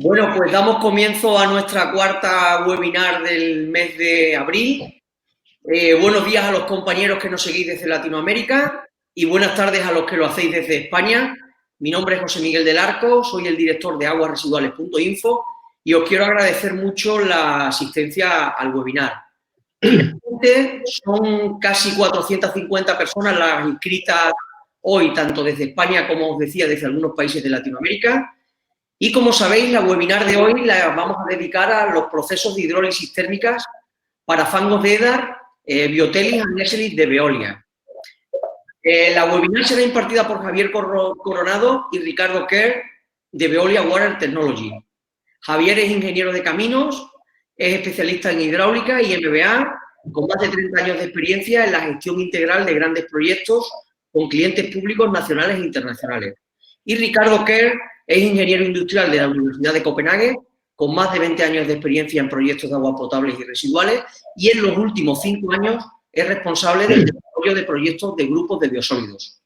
Bueno, pues damos comienzo a nuestra cuarta webinar del mes de abril. Buenos días a los compañeros que nos seguís desde Latinoamérica y buenas tardes a los que lo hacéis desde España. Mi nombre es José Miguel del Arco, soy el director de aguasresiduales.info y os quiero agradecer mucho la asistencia al webinar. Finalmente, son casi 450 personas las inscritas hoy, tanto desde España como os decía, desde algunos países de Latinoamérica. Y como sabéis, la webinar de hoy la vamos a dedicar a los procesos de hidrólisis térmicas para fangos de EDAR, Biotelis and Neselis de Veolia. La webinar será impartida por Javier Coronado y Ricardo Kerr de Veolia Water Technology. Javier es ingeniero de caminos, es especialista en hidráulica y MBA, con más de 30 años de experiencia en la gestión integral de grandes proyectos con clientes públicos nacionales e internacionales. Y Ricardo Kerr es ingeniero industrial de la Universidad de Copenhague, con más de 20 años de experiencia en proyectos de aguas potables y residuales, y en los últimos 5 años es responsable del desarrollo de proyectos de grupos de biosólidos.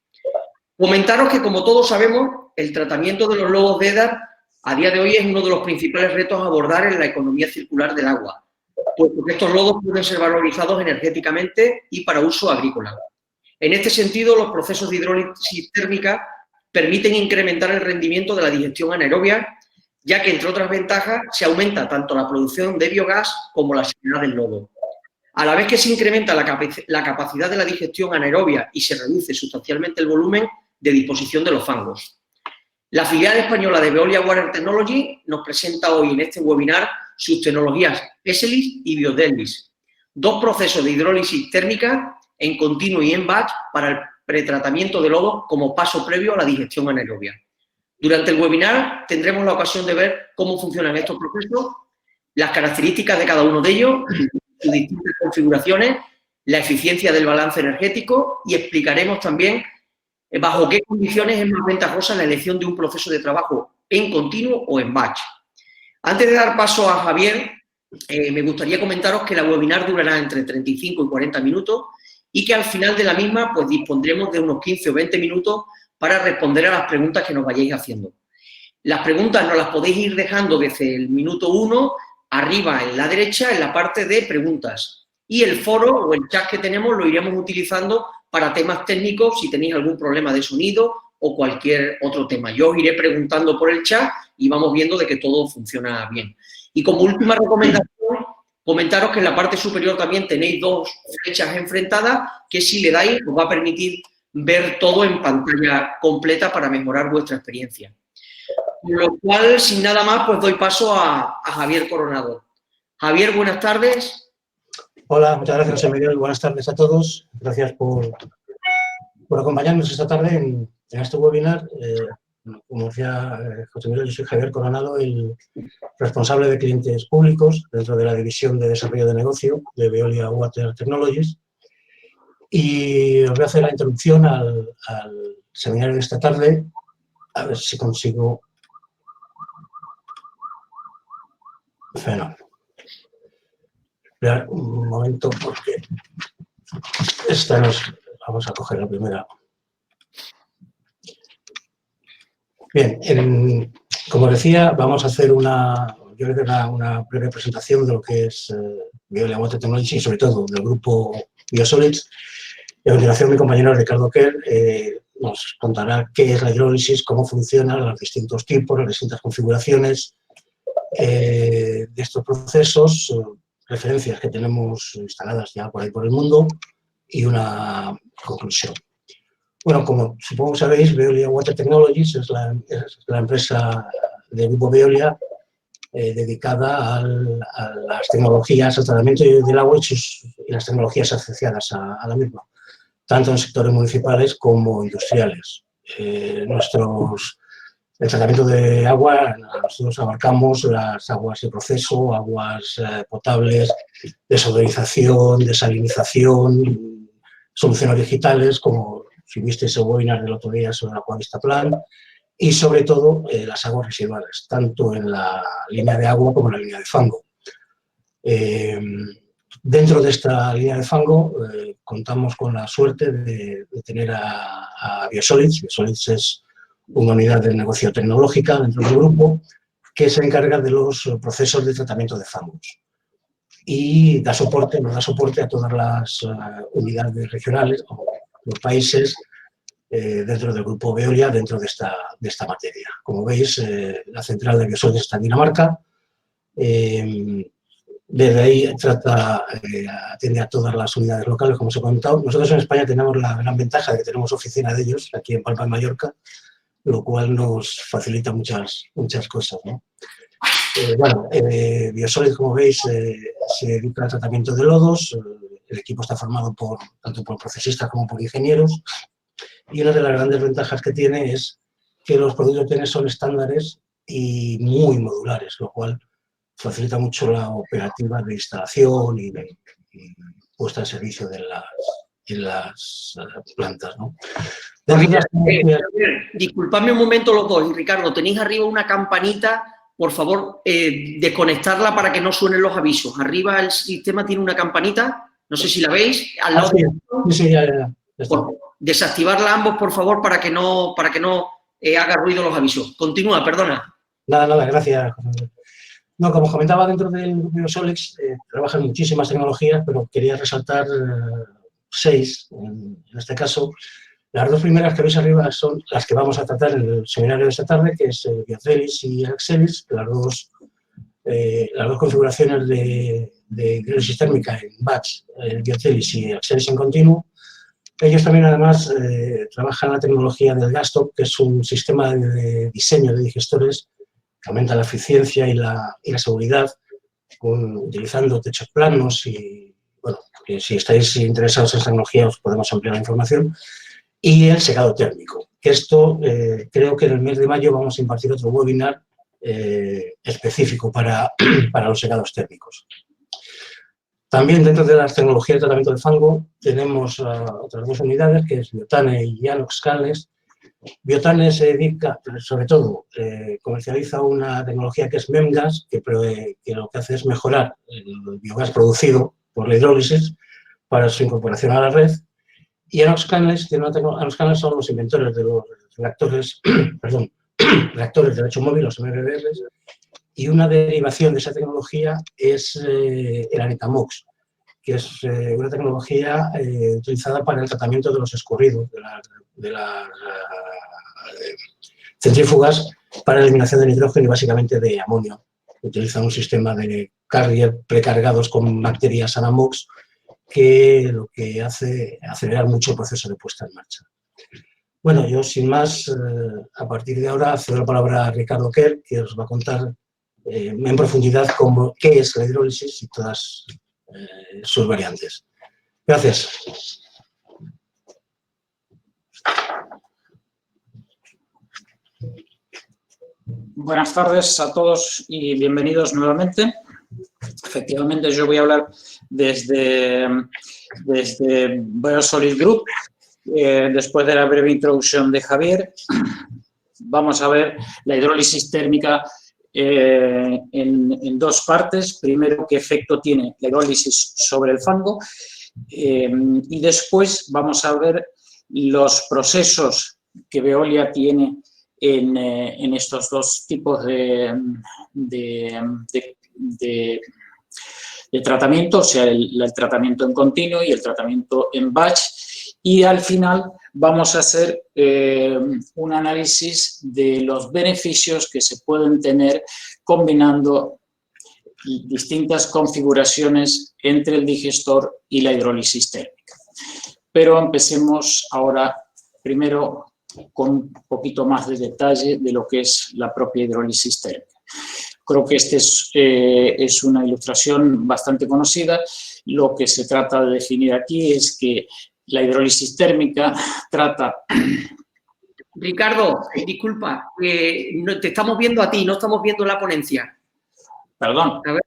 Comentaros que, como todos sabemos, el tratamiento de los lodos de EDAR a día de hoy es uno de los principales retos a abordar en la economía circular del agua, puesto que estos lodos pueden ser valorizados energéticamente y para uso agrícola. En este sentido, los procesos de hidrólisis térmica permiten incrementar el rendimiento de la digestión anaerobia, ya que, entre otras ventajas, se aumenta tanto la producción de biogás como la salinidad del lodo. A la vez que se incrementa la capacidad de la digestión anaerobia y se reduce sustancialmente el volumen de disposición de los fangos. La filial española de Veolia Water Technology nos presenta hoy en este webinar sus tecnologías Neselis y Biotelis, dos procesos de hidrólisis térmica en continuo y en batch para el pretratamiento de lodo como paso previo a la digestión anaerobia. Durante el webinar tendremos la ocasión de ver cómo funcionan estos procesos, las características de cada uno de ellos, sus distintas configuraciones, la eficiencia del balance energético y explicaremos también bajo qué condiciones es más ventajosa la elección de un proceso de trabajo en continuo o en batch. Antes de dar paso a Javier, me gustaría comentaros que la webinar durará entre 35 y 40 minutos y que al final de la misma pues dispondremos de unos 15 o 20 minutos para responder a las preguntas que nos vayáis haciendo. Las preguntas nos las podéis ir dejando desde el minuto 1, arriba en la derecha, en la parte de preguntas. Y el foro o el chat que tenemos lo iremos utilizando para temas técnicos, si tenéis algún problema de sonido o cualquier otro tema. Yo os iré preguntando por el chat y vamos viendo de que todo funciona bien. Y como última recomendación, comentaros que en la parte superior también tenéis dos flechas enfrentadas que si le dais os va a permitir ver todo en pantalla completa para mejorar vuestra experiencia. Con lo cual, sin nada más, pues doy paso a Javier Coronado. Javier, buenas tardes. Hola, muchas gracias, José Miguel. Buenas tardes a todos. Gracias por acompañarnos esta tarde en este webinar. Como decía José Miguel, yo soy Javier Coronado, el responsable de clientes públicos dentro de la división de desarrollo de negocio de Veolia Water Technologies. Y os voy a hacer la introducción al seminario de esta tarde. A ver si consigo... Fenomenal. Esperar un momento porque esta nos... Vamos a coger la primera. Bien, como decía, vamos a hacer una breve presentación de lo que es Veolia Water Technologies y sobre todo del grupo Biosolids. Y a continuación mi compañero Ricardo Kerr nos contará qué es la hidrólisis, cómo funciona, los distintos tipos, las distintas configuraciones de estos procesos, referencias que tenemos instaladas ya por ahí por el mundo y una conclusión. Bueno, como supongo sabéis, Veolia Water Technologies es la empresa del grupo Veolia dedicada a las tecnologías, al tratamiento del agua y las tecnologías asociadas a la misma, tanto en sectores municipales como industriales. El tratamiento de agua, nosotros abarcamos las aguas de proceso, aguas potables, desodorización, desalinización, soluciones digitales, como si visteis el webinar del otro día sobre el Aquavista Plan, y sobre todo las aguas residuales, tanto en la línea de agua como en la línea de fango. Dentro de esta línea de fango contamos con la suerte de tener a Biosolids. Biosolids es una unidad de negocio tecnológica dentro del grupo que se encarga de los procesos de tratamiento de fangos y nos da soporte a todas las unidades regionales o los países dentro del grupo Veolia, dentro de esta materia. Como veis, la central de Biosolids está en Dinamarca. Desde ahí atiende a todas las unidades locales, como os he contado. Nosotros en España tenemos la gran ventaja de que tenemos oficina de ellos aquí en Palma de Mallorca, lo cual nos facilita muchas cosas, ¿no? Biosolids, como veis, se dedica al tratamiento de lodos. El equipo está formado tanto por procesistas como por ingenieros. Y una de las grandes ventajas que tiene es que los productos que tiene son estándares y muy modulares, lo cual facilita mucho la operativa de instalación y puesta en servicio de las plantas, ¿no? Disculpadme un momento los dos. Y Ricardo, tenéis arriba una campanita, por favor, desconectarla para que no suenen los avisos. Arriba el sistema tiene una campanita, no sé si la veis, al lado sí, ya. Desactivarla ambos, por favor, para que no haga ruido los avisos. Continúa, perdona. Nada, gracias. No, como comentaba, dentro del grupo Biosolids trabajan muchísimas tecnologías, pero quería resaltar 6 en este caso. Las 2 primeras que veis arriba son las que vamos a tratar en el seminario de esta tarde, que es Biocelis y Axelis, las dos configuraciones de hidrólisis térmica en batch, Biocelis y Axelis en continuo. Ellos también, además, trabajan la tecnología del GasTop, que es un sistema de diseño de digestores que aumenta la eficiencia y la seguridad utilizando techos planos y, bueno, si estáis interesados en esta tecnología os podemos ampliar la información. Y el secado térmico, que esto creo que en el mes de mayo vamos a impartir otro webinar específico para los secados térmicos. También dentro de las tecnologías de tratamiento de fango tenemos otras 2 unidades, que es Biotane y Anox-Canles. Biotane se dedica, sobre todo, comercializa una tecnología que es MEMGAS, que lo que hace es mejorar el biogás producido por la hidrólisis para su incorporación a la red. Y Anox-Canles son los inventores de los reactores, reactores de lecho móvil, los MBBRs, y una derivación de esa tecnología es el Anitamox, que es una tecnología utilizada para el tratamiento de los escurridos, de las centrífugas para la eliminación de nitrógeno y básicamente de amonio. Utiliza un sistema de carrier precargados con bacterias Anamox que lo que hace acelerar mucho el proceso de puesta en marcha. Bueno, yo sin más, a partir de ahora cedo la palabra a Ricardo Kerr, que os va a contar en profundidad qué es la hidrólisis y todas sus variantes. Gracias. Buenas tardes a todos y bienvenidos nuevamente. Efectivamente, yo voy a hablar desde Biosolids Group. Después de la breve introducción de Javier, vamos a ver la hidrólisis térmica en 2 partes. Primero, qué efecto tiene la hidrólisis sobre el fango y después vamos a ver los procesos que Veolia tiene en estos 2 tipos de tratamiento, o sea, el tratamiento en continuo y el tratamiento en batch. Y al final vamos a hacer un análisis de los beneficios que se pueden tener combinando distintas configuraciones entre el digestor y la hidrólisis térmica. Pero empecemos ahora primero con un poquito más de detalle de lo que es la propia hidrólisis térmica. Creo que esta es una ilustración bastante conocida. Lo que se trata de definir aquí es que la hidrólisis térmica trata... Ricardo, disculpa, te estamos viendo a ti, no estamos viendo la ponencia. Perdón. A ver.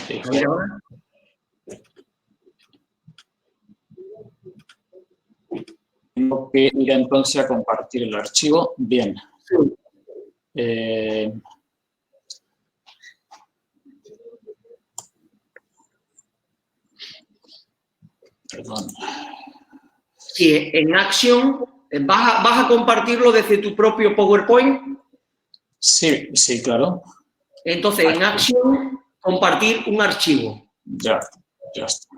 Sí. Tengo que ir entonces a compartir el archivo. Bien. Perdón. Sí, en Action, ¿vas a compartirlo desde tu propio PowerPoint? Sí, sí, claro. Entonces, en Action, compartir un archivo. Ya está.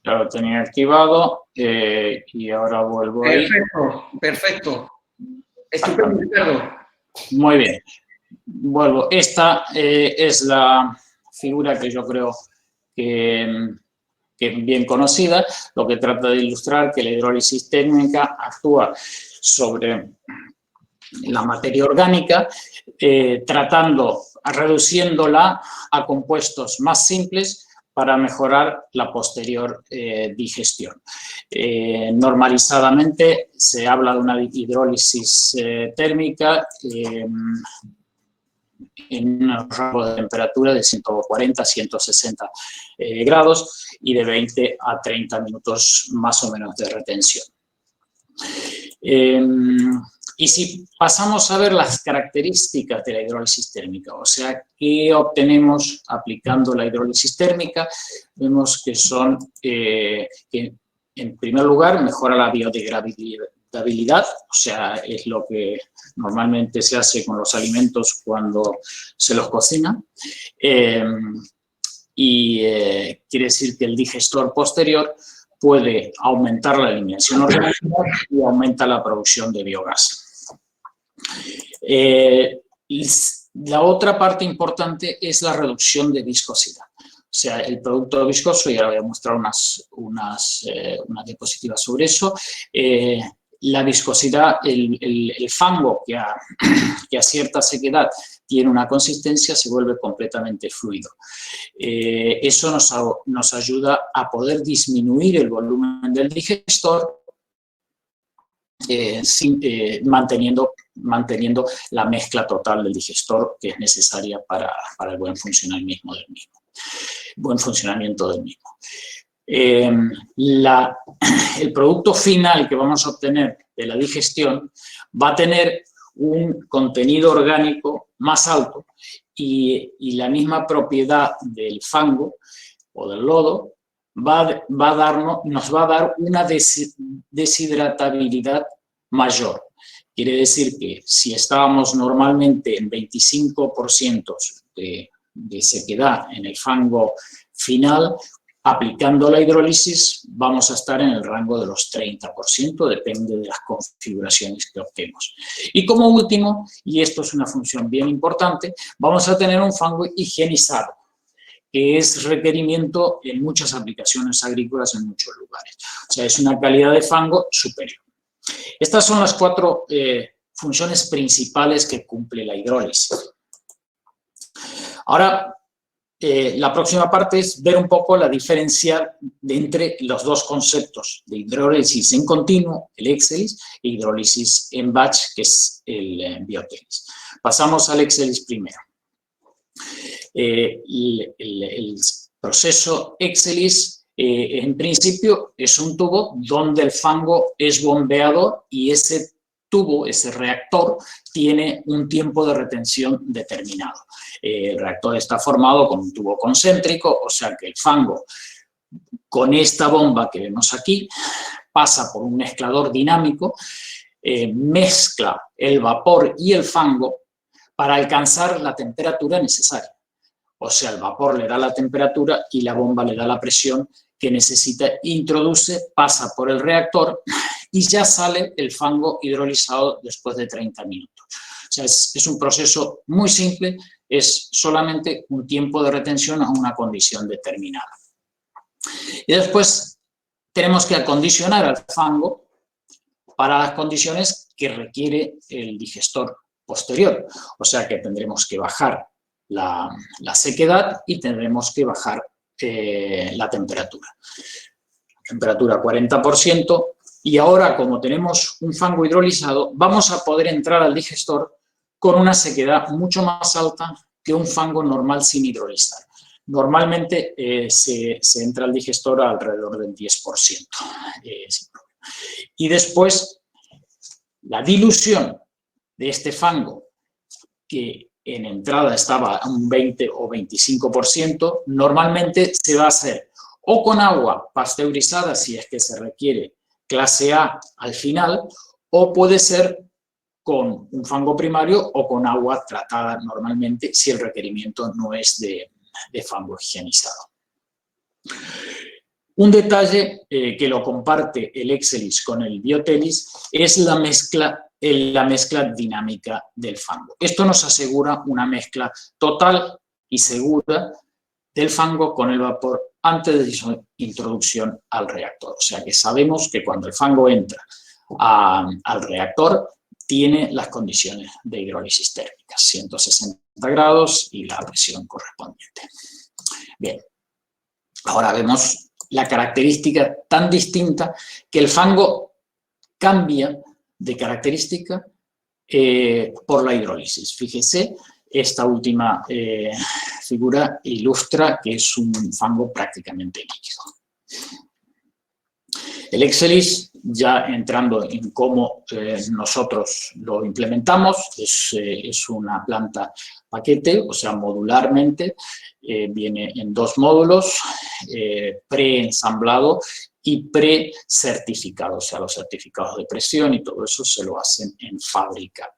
Ya lo tenía activado y ahora vuelvo ahí. Perfecto. Estupendo, Ricardo. Muy bien. Vuelvo. Esta es la figura que yo creo que es bien conocida, lo que trata de ilustrar que la hidrólisis térmica actúa sobre la materia orgánica, reduciéndola a compuestos más simples para mejorar la posterior digestión. Normalizadamente se habla de una hidrólisis térmica en un rango de temperatura de 140 a 160 grados y de 20 a 30 minutos más o menos de retención. Y si pasamos a ver las características de la hidrólisis térmica, o sea, ¿qué obtenemos aplicando la hidrólisis térmica? Vemos que son, que en primer lugar, mejora la biodegradabilidad, o sea, es lo que normalmente se hace con los alimentos cuando se los cocina. Quiere decir que el digestor posterior puede aumentar la eliminación orgánica y aumenta la producción de biogás. La otra parte importante es la reducción de viscosidad. O sea, el producto viscoso, y ahora voy a mostrar unas diapositivas sobre eso. La viscosidad, el fango que a cierta sequedad tiene una consistencia, se vuelve completamente fluido. Eso nos ayuda a poder disminuir el volumen del digestor, manteniendo la mezcla total del digestor que es necesaria para el buen funcionamiento del mismo. El producto final que vamos a obtener de la digestión va a tener un contenido orgánico más alto y la misma propiedad del fango o del lodo nos va a dar una deshidratabilidad mayor. Quiere decir que si estábamos normalmente en 25% de sequedad en el fango final, aplicando la hidrólisis vamos a estar en el rango de los 30%, depende de las configuraciones que optemos. Y como último, y esto es una función bien importante, vamos a tener un fango higienizado, que es requerimiento en muchas aplicaciones agrícolas en muchos lugares. O sea, es una calidad de fango superior. Estas son las 4 funciones principales que cumple la hidrólisis. Ahora, la próxima parte es ver un poco la diferencia entre los dos conceptos de hidrólisis en continuo, el Exelis, e hidrólisis en batch, que es el Biotelis. Pasamos al Exelis primero. El proceso Exelis, en principio, es un tubo donde el fango es bombeado y ese tubo, ese reactor, tiene un tiempo de retención determinado. El reactor está formado con un tubo concéntrico, o sea que el fango, con esta bomba que vemos aquí, pasa por un mezclador dinámico, mezcla el vapor y el fango para alcanzar la temperatura necesaria. O sea, el vapor le da la temperatura y la bomba le da la presión que necesita, introduce, pasa por el reactor y ya sale el fango hidrolizado después de 30 minutos. O sea, es un proceso muy simple, es solamente un tiempo de retención a una condición determinada. Y después tenemos que acondicionar al fango para las condiciones que requiere el digestor posterior. O sea que tendremos que bajar la sequedad y tendremos que bajar la temperatura. Temperatura 40%. Y ahora, como tenemos un fango hidrolizado, vamos a poder entrar al digestor con una sequedad mucho más alta que un fango normal sin hidrolizar. Normalmente se entra al digestor alrededor del 10%. Y después, la dilución de este fango, que en entrada estaba a un 20 o 25%, normalmente se va a hacer o con agua pasteurizada, si es que se requiere clase A al final, o puede ser con un fango primario o con agua tratada normalmente si el requerimiento no es de fango higienizado. Un detalle que lo comparte el Excelis con el Biotelis es la mezcla dinámica del fango. Esto nos asegura una mezcla total y segura del fango con el vapor antes de su introducción al reactor. O sea que sabemos que cuando el fango entra al reactor tiene las condiciones de hidrólisis térmica, 160 grados y la presión correspondiente. Bien, ahora vemos la característica tan distinta que el fango cambia de característica por la hidrólisis. Fíjese, esta última figura ilustra que es un fango prácticamente líquido. El Excelis, ya entrando en cómo nosotros lo implementamos, es una planta paquete, o sea, modularmente, viene en dos módulos, pre-ensamblado y pre-certificado, o sea, los certificados de presión y todo eso se lo hacen en fábrica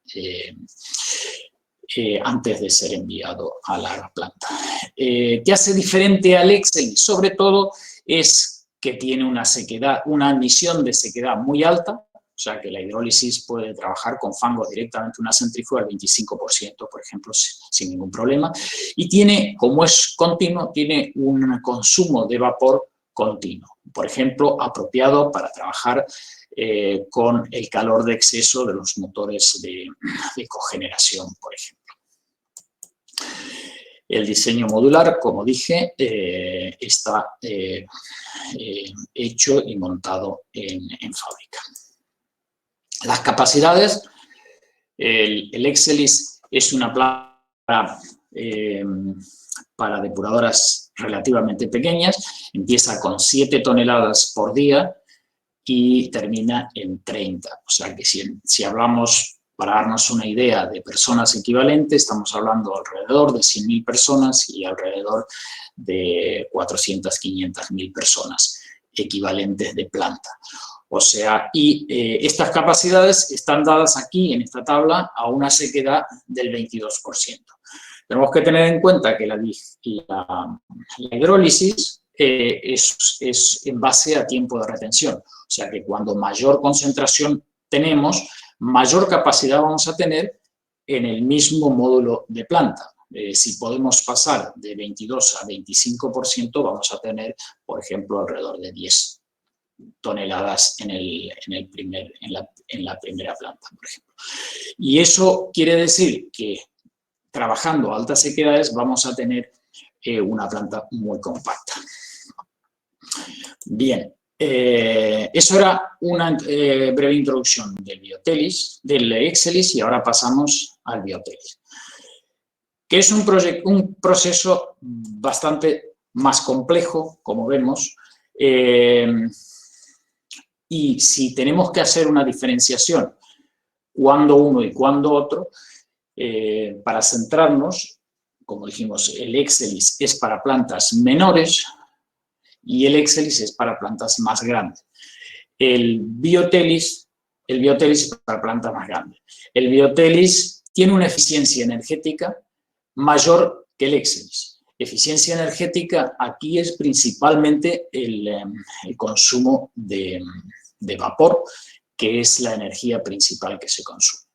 antes de ser enviado a la planta. ¿Qué hace diferente al Excelis? Sobre todo es que tiene una sequedad, una admisión de sequedad muy alta, o sea que la hidrólisis puede trabajar con fango directamente en una centrífuga al 25%, por ejemplo, sin ningún problema, y tiene, como es continuo, tiene un consumo de vapor continuo, por ejemplo, apropiado para trabajar con el calor de exceso de los motores de cogeneración, por ejemplo. El diseño modular, como dije, está hecho y montado en fábrica. Las capacidades, el Excelis es una planta para depuradoras relativamente pequeñas, empieza con 7 toneladas por día y termina en 30. O sea que si hablamos, para darnos una idea de personas equivalentes, estamos hablando alrededor de 100.000 personas y alrededor de 400, 500.000 personas equivalentes de planta. O sea, y estas capacidades están dadas aquí en esta tabla a una sequedad del 22%. Tenemos que tener en cuenta que la hidrólisis es en base a tiempo de retención. O sea que cuando mayor concentración tenemos, mayor capacidad vamos a tener en el mismo módulo de planta. Si podemos pasar de 22 a 25%, vamos a tener, por ejemplo, alrededor de 10 toneladas en la primera planta, por ejemplo. Y eso quiere decir que trabajando a altas sequedades vamos a tener una planta muy compacta. Bien. Eso era una breve introducción del Excelis, y ahora pasamos al Biotelis, que es un proceso bastante más complejo, como vemos, y si tenemos que hacer una diferenciación cuando uno y cuando otro, para centrarnos, como dijimos, el Excelis es para plantas menores, y el Excelis es para plantas más grandes. El Biotelis es para plantas más grandes. El Biotelis tiene una eficiencia energética mayor que el Excelis. Eficiencia energética aquí es principalmente el consumo de vapor, que es la energía principal que se consume.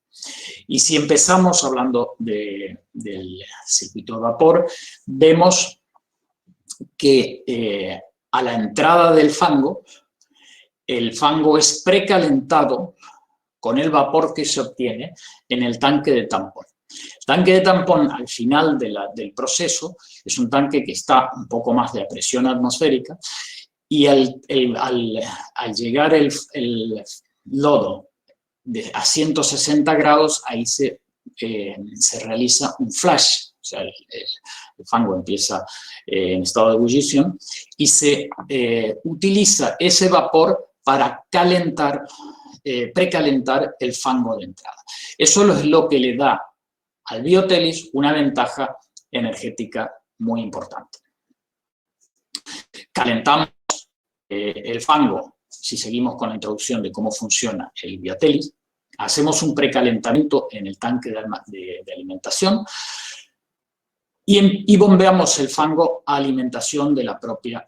Y si empezamos hablando del circuito de vapor, vemos que a la entrada del fango, el fango es precalentado con el vapor que se obtiene en el tanque de tampón. El tanque de tampón, al final del proceso, es un tanque que está un poco más de presión atmosférica, y al llegar el lodo a 160 grados, ahí se realiza un flash. O sea, el fango empieza en estado de ebullición y se utiliza ese vapor para precalentar el fango de entrada. Eso es lo que le da al Biotelis una ventaja energética muy importante. Calentamos el fango, si seguimos con la introducción de cómo funciona el Biotelis, hacemos un precalentamiento en el tanque de alimentación y bombeamos el fango a alimentación de la propia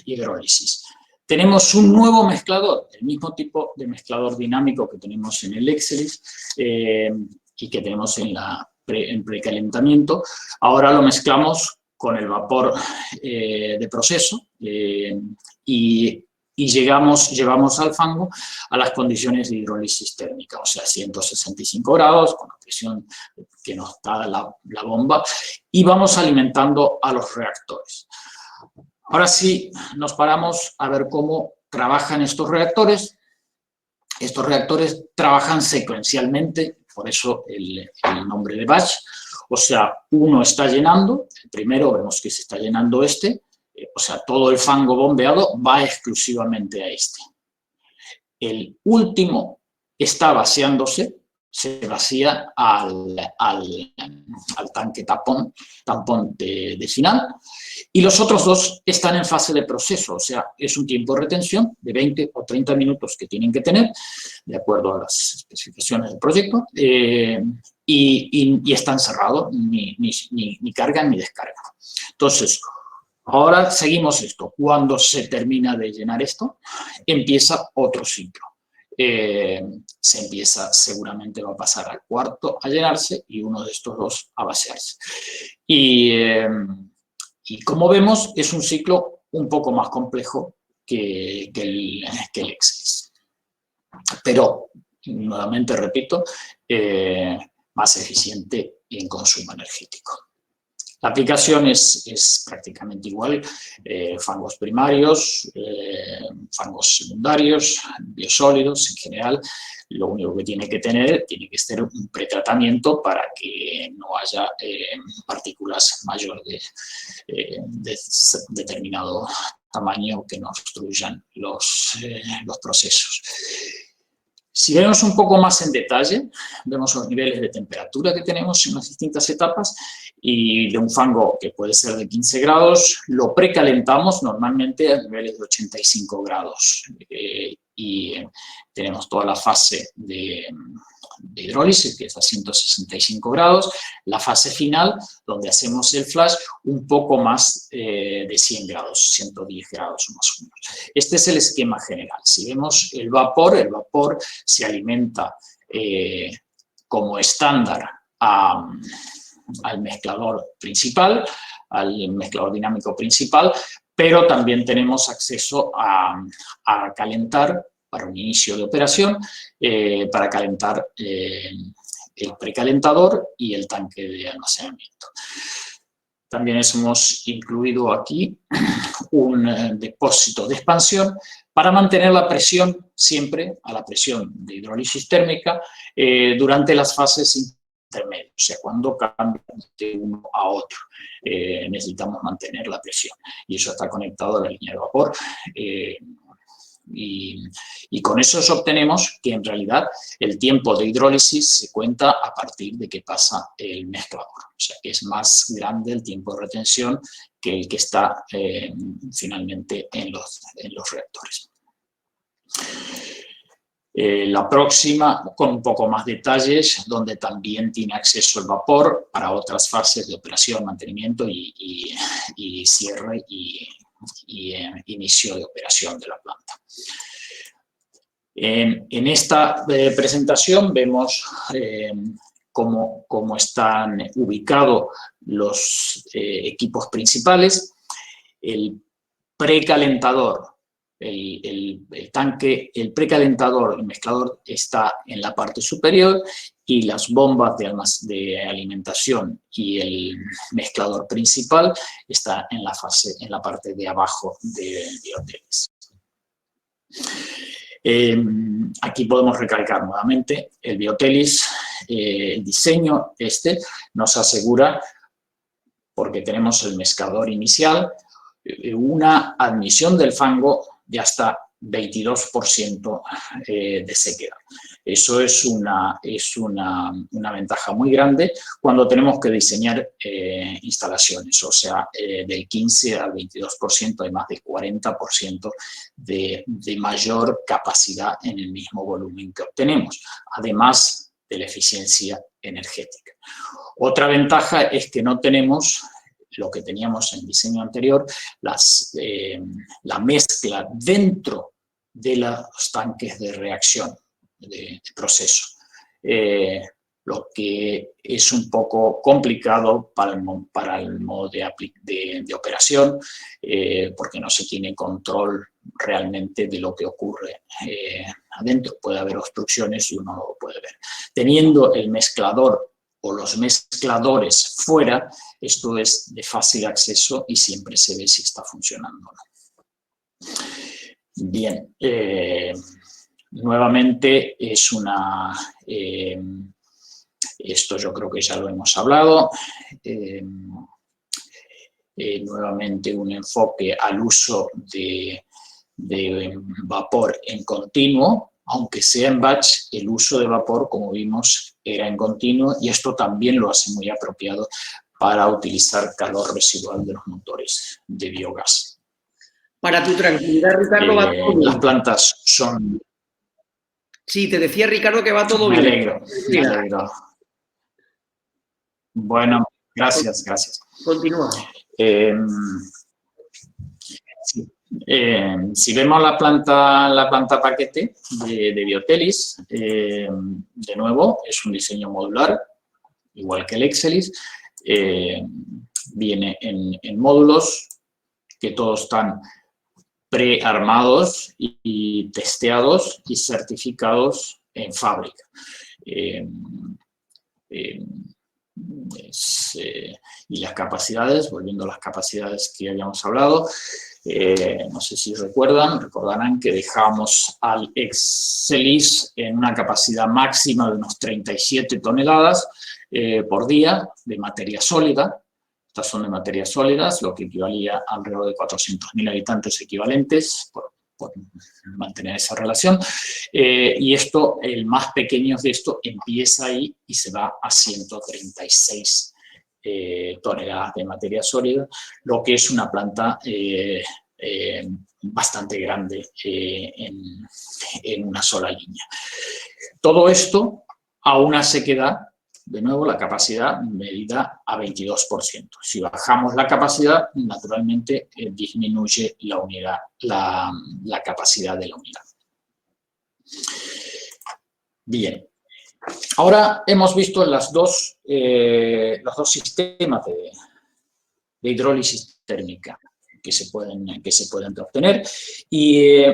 hidrólisis. Tenemos un nuevo mezclador, el mismo tipo de mezclador dinámico que tenemos en el Excelis y que tenemos en precalentamiento. Ahora lo mezclamos con el vapor de proceso y llevamos al fango a las condiciones de hidrólisis térmica, o sea, 165 grados, con la presión que nos da la bomba, y vamos alimentando a los reactores. Ahora sí, nos paramos a ver cómo trabajan estos reactores. Estos reactores trabajan secuencialmente, por eso el nombre de batch. O sea, uno está llenando, el primero vemos que se está llenando o sea, todo el fango bombeado va exclusivamente a este. El último está vaciándose, se vacía al tanque tampón de final, y los otros dos están en fase de proceso, o sea, es un tiempo de retención de 20 o 30 minutos que tienen que tener, de acuerdo a las especificaciones del proyecto, y están cerrados, ni cargan ni descargan. Entonces, ahora seguimos esto. Cuando se termina de llenar esto, empieza otro ciclo. Seguramente va a pasar al cuarto a llenarse y uno de estos dos a vaciarse. Y como vemos, es un ciclo un poco más complejo que el Excelis. Pero, nuevamente repito, más eficiente en consumo energético. La aplicación es prácticamente igual, fangos primarios, fangos secundarios, biosólidos en general. Lo único que tiene que ser un pretratamiento para que no haya partículas mayores de determinado tamaño que no obstruyan los procesos. Si vemos un poco más en detalle, vemos los niveles de temperatura que tenemos en las distintas etapas y de un fango que puede ser de 15 grados, lo precalentamos normalmente a niveles de 85 grados y tenemos toda la fase de hidrólisis, que es a 165 grados, la fase final, donde hacemos el flash, un poco más de 100 grados, 110 grados más o menos. Este es el esquema general. Si vemos el vapor se alimenta como estándar al mezclador principal, al mezclador dinámico principal, pero también tenemos acceso a calentar para un inicio de operación, para calentar el precalentador y el tanque de almacenamiento. También hemos incluido aquí un depósito de expansión para mantener la presión siempre a la presión de hidrólisis térmica durante las fases intermedias, o sea, cuando cambia de uno a otro. Necesitamos mantener la presión y eso está conectado a la línea de vapor. Y con eso obtenemos que en realidad el tiempo de hidrólisis se cuenta a partir de que pasa el mezclador. O sea, que es más grande el tiempo de retención que el que está finalmente en los reactores. La próxima, con un poco más detalles, donde también tiene acceso el vapor para otras fases de operación, mantenimiento y cierre y inicio de operación de la planta. En esta presentación vemos cómo están ubicados los equipos principales. El precalentador, el tanque, el precalentador, el mezclador está en la parte superior y las bombas de alimentación y el mezclador principal está en la parte de abajo de biotelis. Aquí podemos recalcar nuevamente el biotelis, el diseño nos asegura, porque tenemos el mezclador inicial, una admisión del fango de hasta 22% de sequedad. Eso es una ventaja muy grande cuando tenemos que diseñar instalaciones, o sea, del 15 al 22%, hay más del 40% de mayor capacidad en el mismo volumen que obtenemos, además de la eficiencia energética. Otra ventaja es que no tenemos lo que teníamos en el diseño anterior, la mezcla dentro de los tanques de reacción, de proceso, lo que es un poco complicado para el modo de operación, porque no se tiene control realmente de lo que ocurre adentro. Puede haber obstrucciones y uno no lo puede ver. Teniendo el mezclador o los mezcladores fuera, esto es de fácil acceso y siempre se ve si está funcionando o no. Bien, nuevamente es esto yo creo que ya lo hemos hablado, nuevamente un enfoque al uso de vapor en continuo. Aunque sea en batch, el uso de vapor, como vimos, era en continuo y esto también lo hace muy apropiado para utilizar calor residual de los motores de biogás. Para tu tranquilidad, Ricardo, va todo bien. Las plantas son... Sí, te decía, Ricardo, que va todo bien. Me alegro. Bueno, gracias. Continúa. Sí. Si vemos la planta paquete de Biotelis, de nuevo, es un diseño modular, igual que el Excelis. Viene en módulos que todos están prearmados y testeados y certificados en fábrica. Y las capacidades, volviendo a las capacidades que habíamos hablado, no sé si recordarán que dejamos al Excelis en una capacidad máxima de unos 37 toneladas por día de materia sólida. Estas son de materias sólidas, lo que equivalía a alrededor de 400.000 habitantes equivalentes por mantener esa relación. Y esto, el más pequeño de esto, empieza ahí y se va a 136 toneladas de materia sólida, lo que es una planta bastante grande en una sola línea. Todo esto a una sequedad, de nuevo, la capacidad medida a 22%. Si bajamos la capacidad, naturalmente disminuye la unidad, la capacidad de la unidad. Bien. Ahora hemos visto los dos sistemas de hidrólisis térmica que se pueden obtener y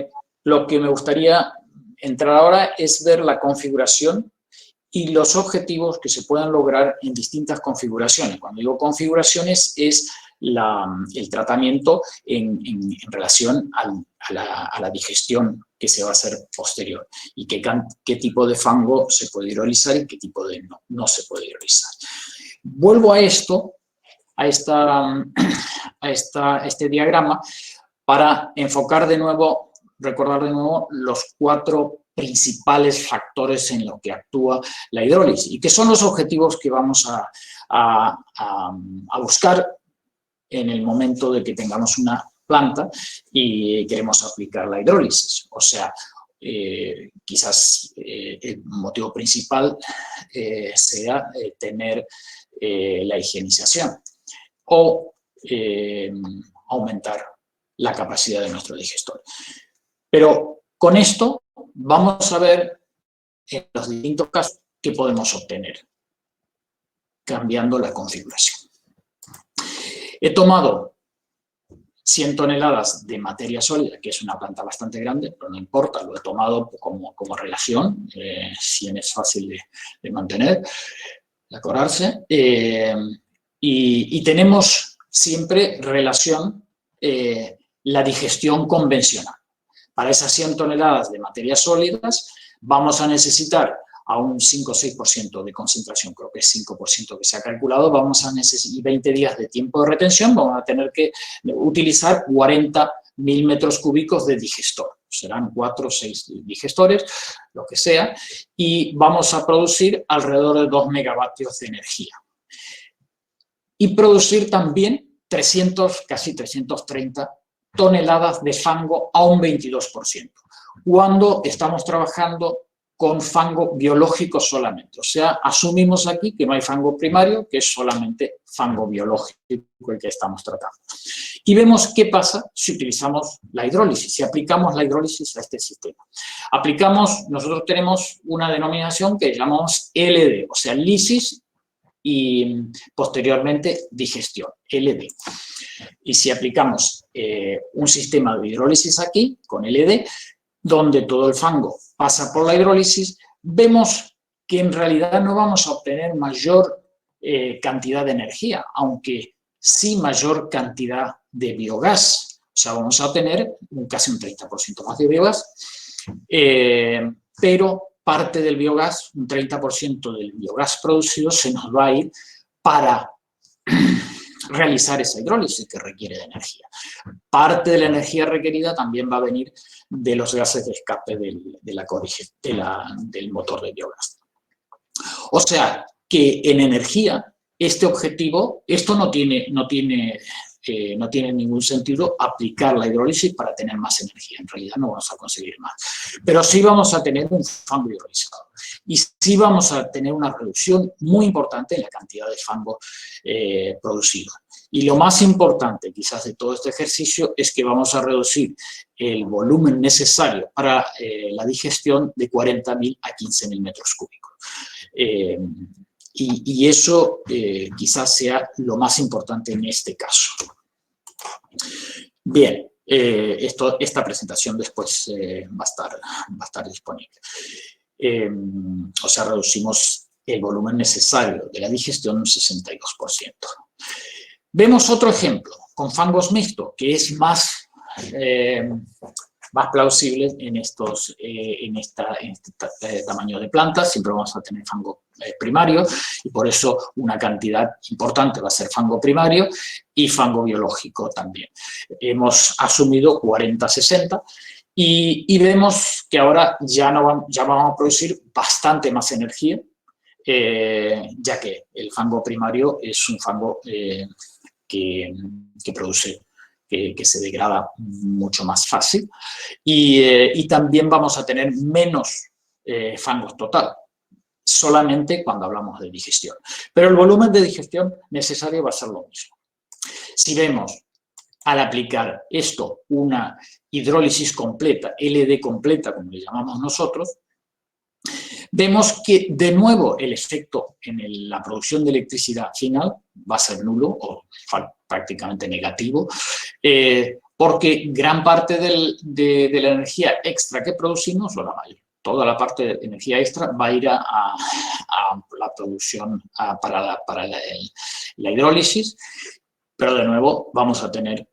lo que me gustaría entrar ahora es ver la configuración y los objetivos que se puedan lograr en distintas configuraciones. Cuando digo configuraciones es el tratamiento en relación a la digestión que se va a hacer posterior y qué tipo de fango se puede hidrolizar y qué tipo de no se puede hidrolizar. Vuelvo a esto, a este diagrama para enfocar de nuevo, recordar de nuevo los 4 principales factores en los que actúa la hidrólisis y que son los objetivos que vamos a buscar en el momento de que tengamos una planta y queremos aplicar la hidrólisis. O sea, quizás el motivo principal sea tener la higienización o aumentar la capacidad de nuestro digestor. Pero con esto vamos a ver en los distintos casos qué podemos obtener cambiando la configuración. He tomado 100 toneladas de materia sólida, que es una planta bastante grande, pero no importa, lo he tomado como relación, 100 es fácil de mantener, de acordarse, y tenemos siempre relación la digestión convencional. Para esas 100 toneladas de materias sólidas vamos a necesitar a un 5 o 6% de concentración, creo que es 5% que se ha calculado, vamos a necesitar 20 días de tiempo de retención, vamos a tener que utilizar 40.000 metros cúbicos de digestor. serán 4 o 6 digestores, lo que sea, y vamos a producir alrededor de 2 megavatios de energía. Y producir también 300, casi 330 toneladas de fango a un 22%, cuando estamos trabajando con fango biológico solamente. O sea, asumimos aquí que no hay fango primario, que es solamente fango biológico el que estamos tratando. Y vemos qué pasa si utilizamos la hidrólisis, si aplicamos la hidrólisis a este sistema. Nosotros tenemos una denominación que llamamos LD, o sea, lisis y posteriormente digestión, LD. Y si aplicamos un sistema de hidrólisis aquí, con LD, donde todo el fango pasa por la hidrólisis, vemos que en realidad no vamos a obtener mayor cantidad de energía, aunque sí mayor cantidad de biogás. O sea, vamos a obtener casi un 30% más de biogás, pero parte del biogás, un 30% del biogás producido, se nos va a ir para realizar esa hidrólisis que requiere de energía. Parte de la energía requerida también va a venir de los gases de escape del motor de biogás. O sea, que en energía, este objetivo, esto no tiene ningún sentido aplicar la hidrólisis para tener más energía. En realidad no vamos a conseguir más. Pero sí vamos a tener un fango hidrolizado. Y sí vamos a tener una reducción muy importante en la cantidad de fango producido. Y lo más importante quizás de todo este ejercicio es que vamos a reducir el volumen necesario para la digestión de 40.000 a 15.000 metros cúbicos. Y eso quizás sea lo más importante en este caso. Bien, esta presentación después va a estar disponible. O sea, reducimos el volumen necesario de la digestión un 62%. Vemos otro ejemplo con fangos mixtos, que es más plausible en este tamaño de plantas. Siempre vamos a tener fango primario y por eso una cantidad importante va a ser fango primario y fango biológico también. Hemos asumido 40-60 y vemos que ahora ya vamos a producir bastante más energía, ya que el fango primario es un fango que produce, que se degrada mucho más fácil, y también vamos a tener menos fangos total, solamente cuando hablamos de digestión. Pero el volumen de digestión necesario va a ser lo mismo. Si vemos, al aplicar esto, una hidrólisis completa, LD completa, como le llamamos nosotros, vemos que, de nuevo, el efecto en la producción de electricidad final va a ser nulo o prácticamente negativo, porque gran parte de la energía extra que producimos, o la mayor, toda la parte de energía extra va a ir a la producción para la hidrólisis, pero de nuevo vamos a tener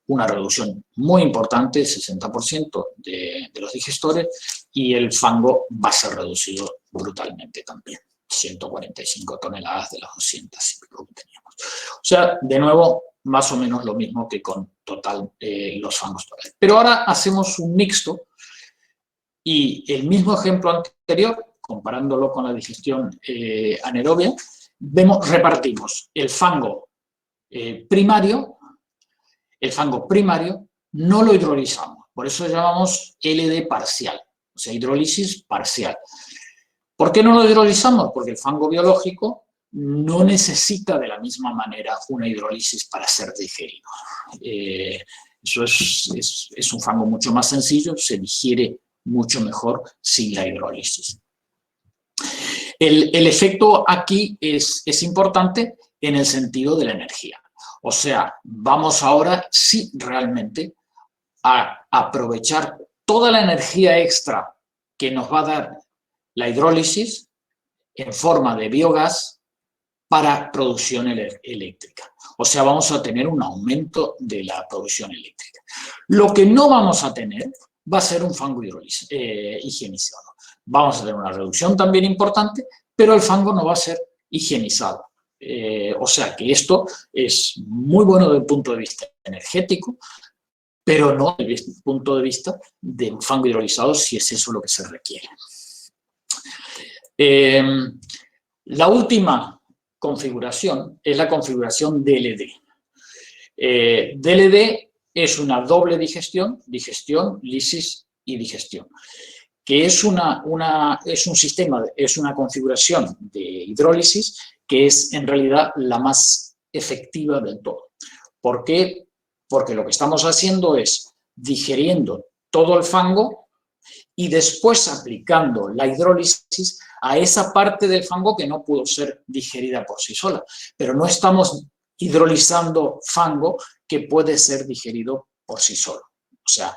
una reducción muy importante, 60% de los digestores, y el fango va a ser reducido brutalmente también, 145 toneladas de las 200 que teníamos. O sea, de nuevo, más o menos lo mismo que con total los fangos totales. Pero ahora hacemos un mixto y el mismo ejemplo anterior, comparándolo con la digestión anaerobia, repartimos el fango primario. El fango primario no lo hidrolizamos, por eso lo llamamos LD parcial, o sea, hidrólisis parcial. ¿Por qué no lo hidrolizamos? Porque el fango biológico no necesita de la misma manera una hidrólisis para ser digerido. Eso es un fango mucho más sencillo, se digiere mucho mejor sin la hidrólisis. El efecto aquí es importante en el sentido de la energía. O sea, vamos ahora sí realmente a aprovechar toda la energía extra que nos va a dar la hidrólisis en forma de biogás para producción eléctrica. O sea, vamos a tener un aumento de la producción eléctrica. Lo que no vamos a tener va a ser un fango higienizado. Vamos a tener una reducción también importante, pero el fango no va a ser higienizado. O sea que esto es muy bueno desde el punto de vista energético, pero no desde el punto de vista de un fango hidrolizado, si es eso lo que se requiere. La última configuración es la configuración DLD. DLD es una doble digestión, lisis y digestión, que es un sistema, es una configuración de hidrólisis que es en realidad la más efectiva del todo. ¿Por qué? Porque lo que estamos haciendo es digiriendo todo el fango y después aplicando la hidrólisis a esa parte del fango que no pudo ser digerida por sí sola. Pero no estamos hidrolizando fango que puede ser digerido por sí solo. O sea,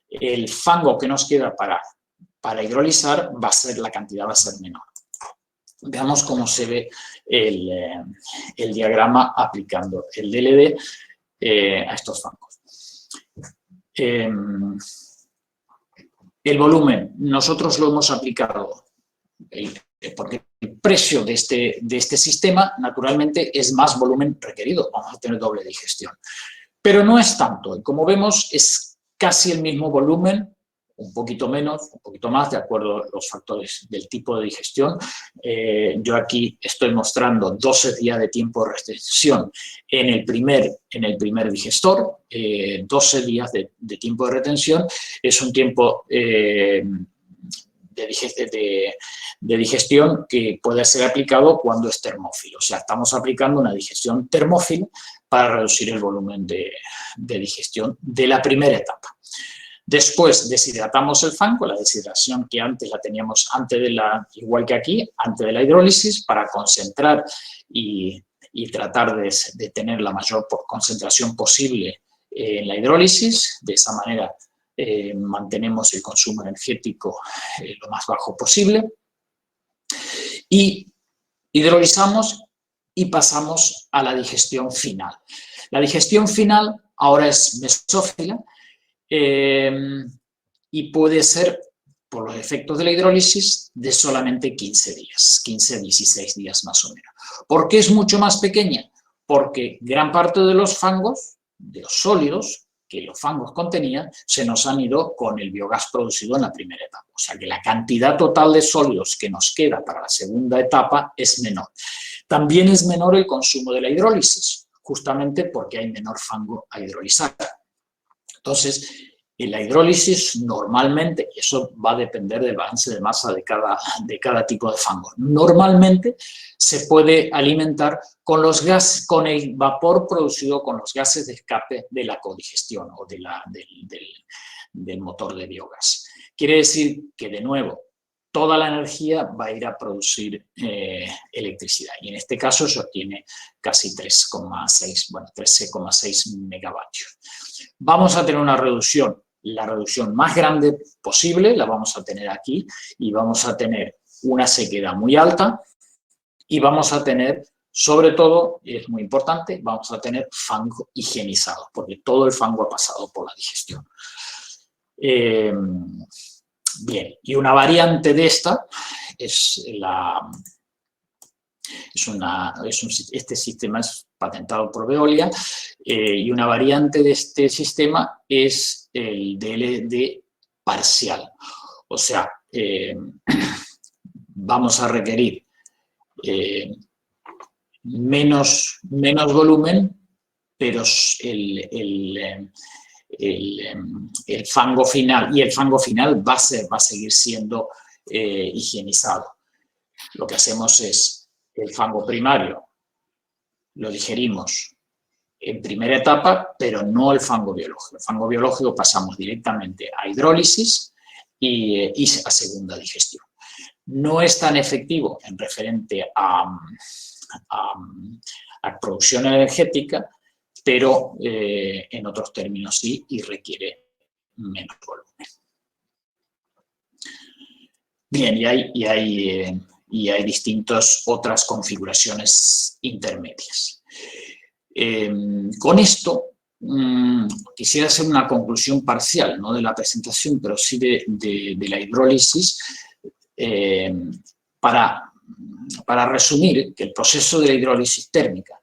el fango que nos queda para hidrolizar la cantidad va a ser menor. Veamos cómo se ve el diagrama aplicando el DLD a estos fangos. El volumen, nosotros lo hemos aplicado porque el precio de este sistema, naturalmente, es más volumen requerido. Vamos a tener doble digestión. Pero no es tanto. Como vemos, es casi el mismo volumen, un poquito menos, un poquito más, de acuerdo a los factores del tipo de digestión. Yo aquí estoy mostrando 12 días de tiempo de retención en el primer digestor. 12 días de tiempo de retención es un tiempo de digestión que puede ser aplicado cuando es termófilo. O sea, estamos aplicando una digestión termófila para reducir el volumen de digestión de la primera etapa. Después deshidratamos el fango, la deshidratación que antes la teníamos igual que aquí, antes de la hidrólisis, para concentrar y tratar de tener la mayor concentración posible en la hidrólisis. De esa manera mantenemos el consumo energético lo más bajo posible. Y hidrolizamos y pasamos a la digestión final. La digestión final ahora es mesófila, y puede ser, por los efectos de la hidrólisis, de solamente 15 días, 15 a 16 días más o menos. ¿Por qué es mucho más pequeña? Porque gran parte de los fangos, de los sólidos que los fangos contenían, se nos han ido con el biogás producido en la primera etapa. O sea que la cantidad total de sólidos que nos queda para la segunda etapa es menor. También es menor el consumo de la hidrólisis, justamente porque hay menor fango a hidrolizar. Entonces, en la hidrólisis normalmente, y eso va a depender del balance de masa de cada tipo de fango, normalmente se puede alimentar con los gases, con el vapor producido con los gases de escape de la codigestión o del motor de biogás. Quiere decir que, de nuevo, toda la energía va a ir a producir electricidad. Y en este caso se obtiene casi 13,6 megavatios. Vamos a tener una reducción, la reducción más grande posible, la vamos a tener aquí, y vamos a tener una sequedad muy alta, y vamos a tener, sobre todo, y es muy importante, vamos a tener fango higienizado, porque todo el fango ha pasado por la digestión. Bien, y una variante de esta este sistema es patentado por Veolia, y una variante de este sistema es el DLD parcial. O sea, vamos a requerir menos volumen, pero el fango final, y el fango final va a seguir siendo higienizado. Lo que hacemos es el fango primario lo digerimos en primera etapa, pero no el fango biológico. El fango biológico pasamos directamente a hidrólisis y a segunda digestión. No es tan efectivo en referente a producción energética, pero en otros términos sí, y requiere menos volumen. Bien, y hay distintas otras configuraciones intermedias. Con esto quisiera hacer una conclusión parcial, no de la presentación, pero sí de la hidrólisis, para resumir que el proceso de la hidrólisis térmica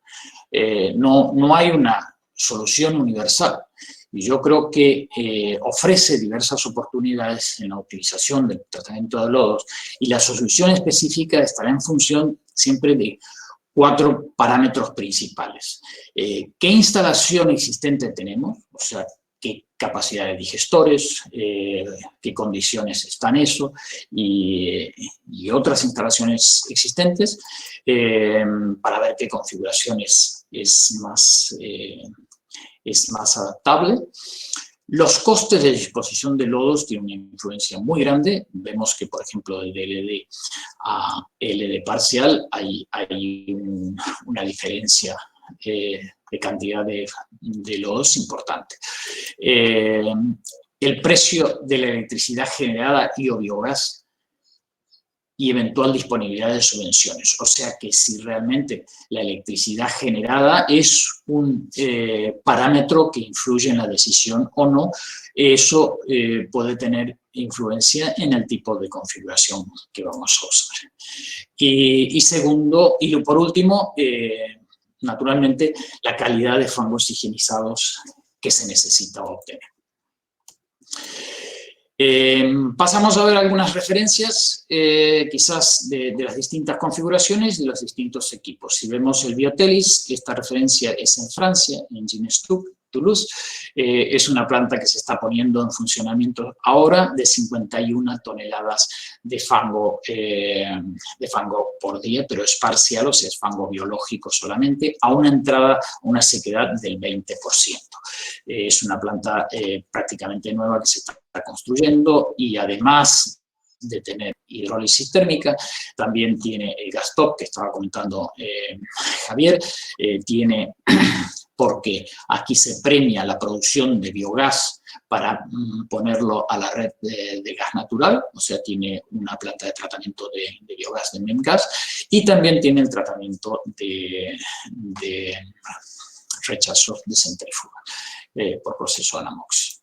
no hay una solución universal, Y yo creo que ofrece diversas oportunidades en la utilización del tratamiento de lodos, y la solución específica estará en función siempre de 4 parámetros principales. ¿Qué instalación existente tenemos? O sea, qué capacidad de digestores, qué condiciones están eso y otras instalaciones existentes, para ver qué configuración es más adaptable. Los costes de disposición de lodos tienen una influencia muy grande. Vemos que, por ejemplo, de LD a LD parcial hay una diferencia de cantidad de lodos importante. El precio de la electricidad generada y o biogás y eventual disponibilidad de subvenciones. O sea que si realmente la electricidad generada es un parámetro que influye en la decisión o no, eso puede tener influencia en el tipo de configuración que vamos a usar. Y segundo, y por último, naturalmente, la calidad de fangos higienizados que se necesita obtener. Pasamos a ver algunas referencias, quizás de las distintas configuraciones de los distintos equipos. Si vemos el Biotelis, esta referencia es en Francia, en Ginestuc, Toulouse. Es una planta que se está poniendo en funcionamiento ahora, de 51 toneladas de fango por día, pero es parcial, o sea, es fango biológico solamente, a una entrada, una sequedad del 20%. Es una planta prácticamente nueva que se está construyendo, y además de tener hidrólisis térmica, también tiene el gas top que estaba comentando Javier, tiene, porque aquí se premia la producción de biogás para ponerlo a la red de gas natural, o sea, tiene una planta de tratamiento de biogás de MEMGAS, y también tiene el tratamiento de rechazo de centrífuga por proceso Anamox.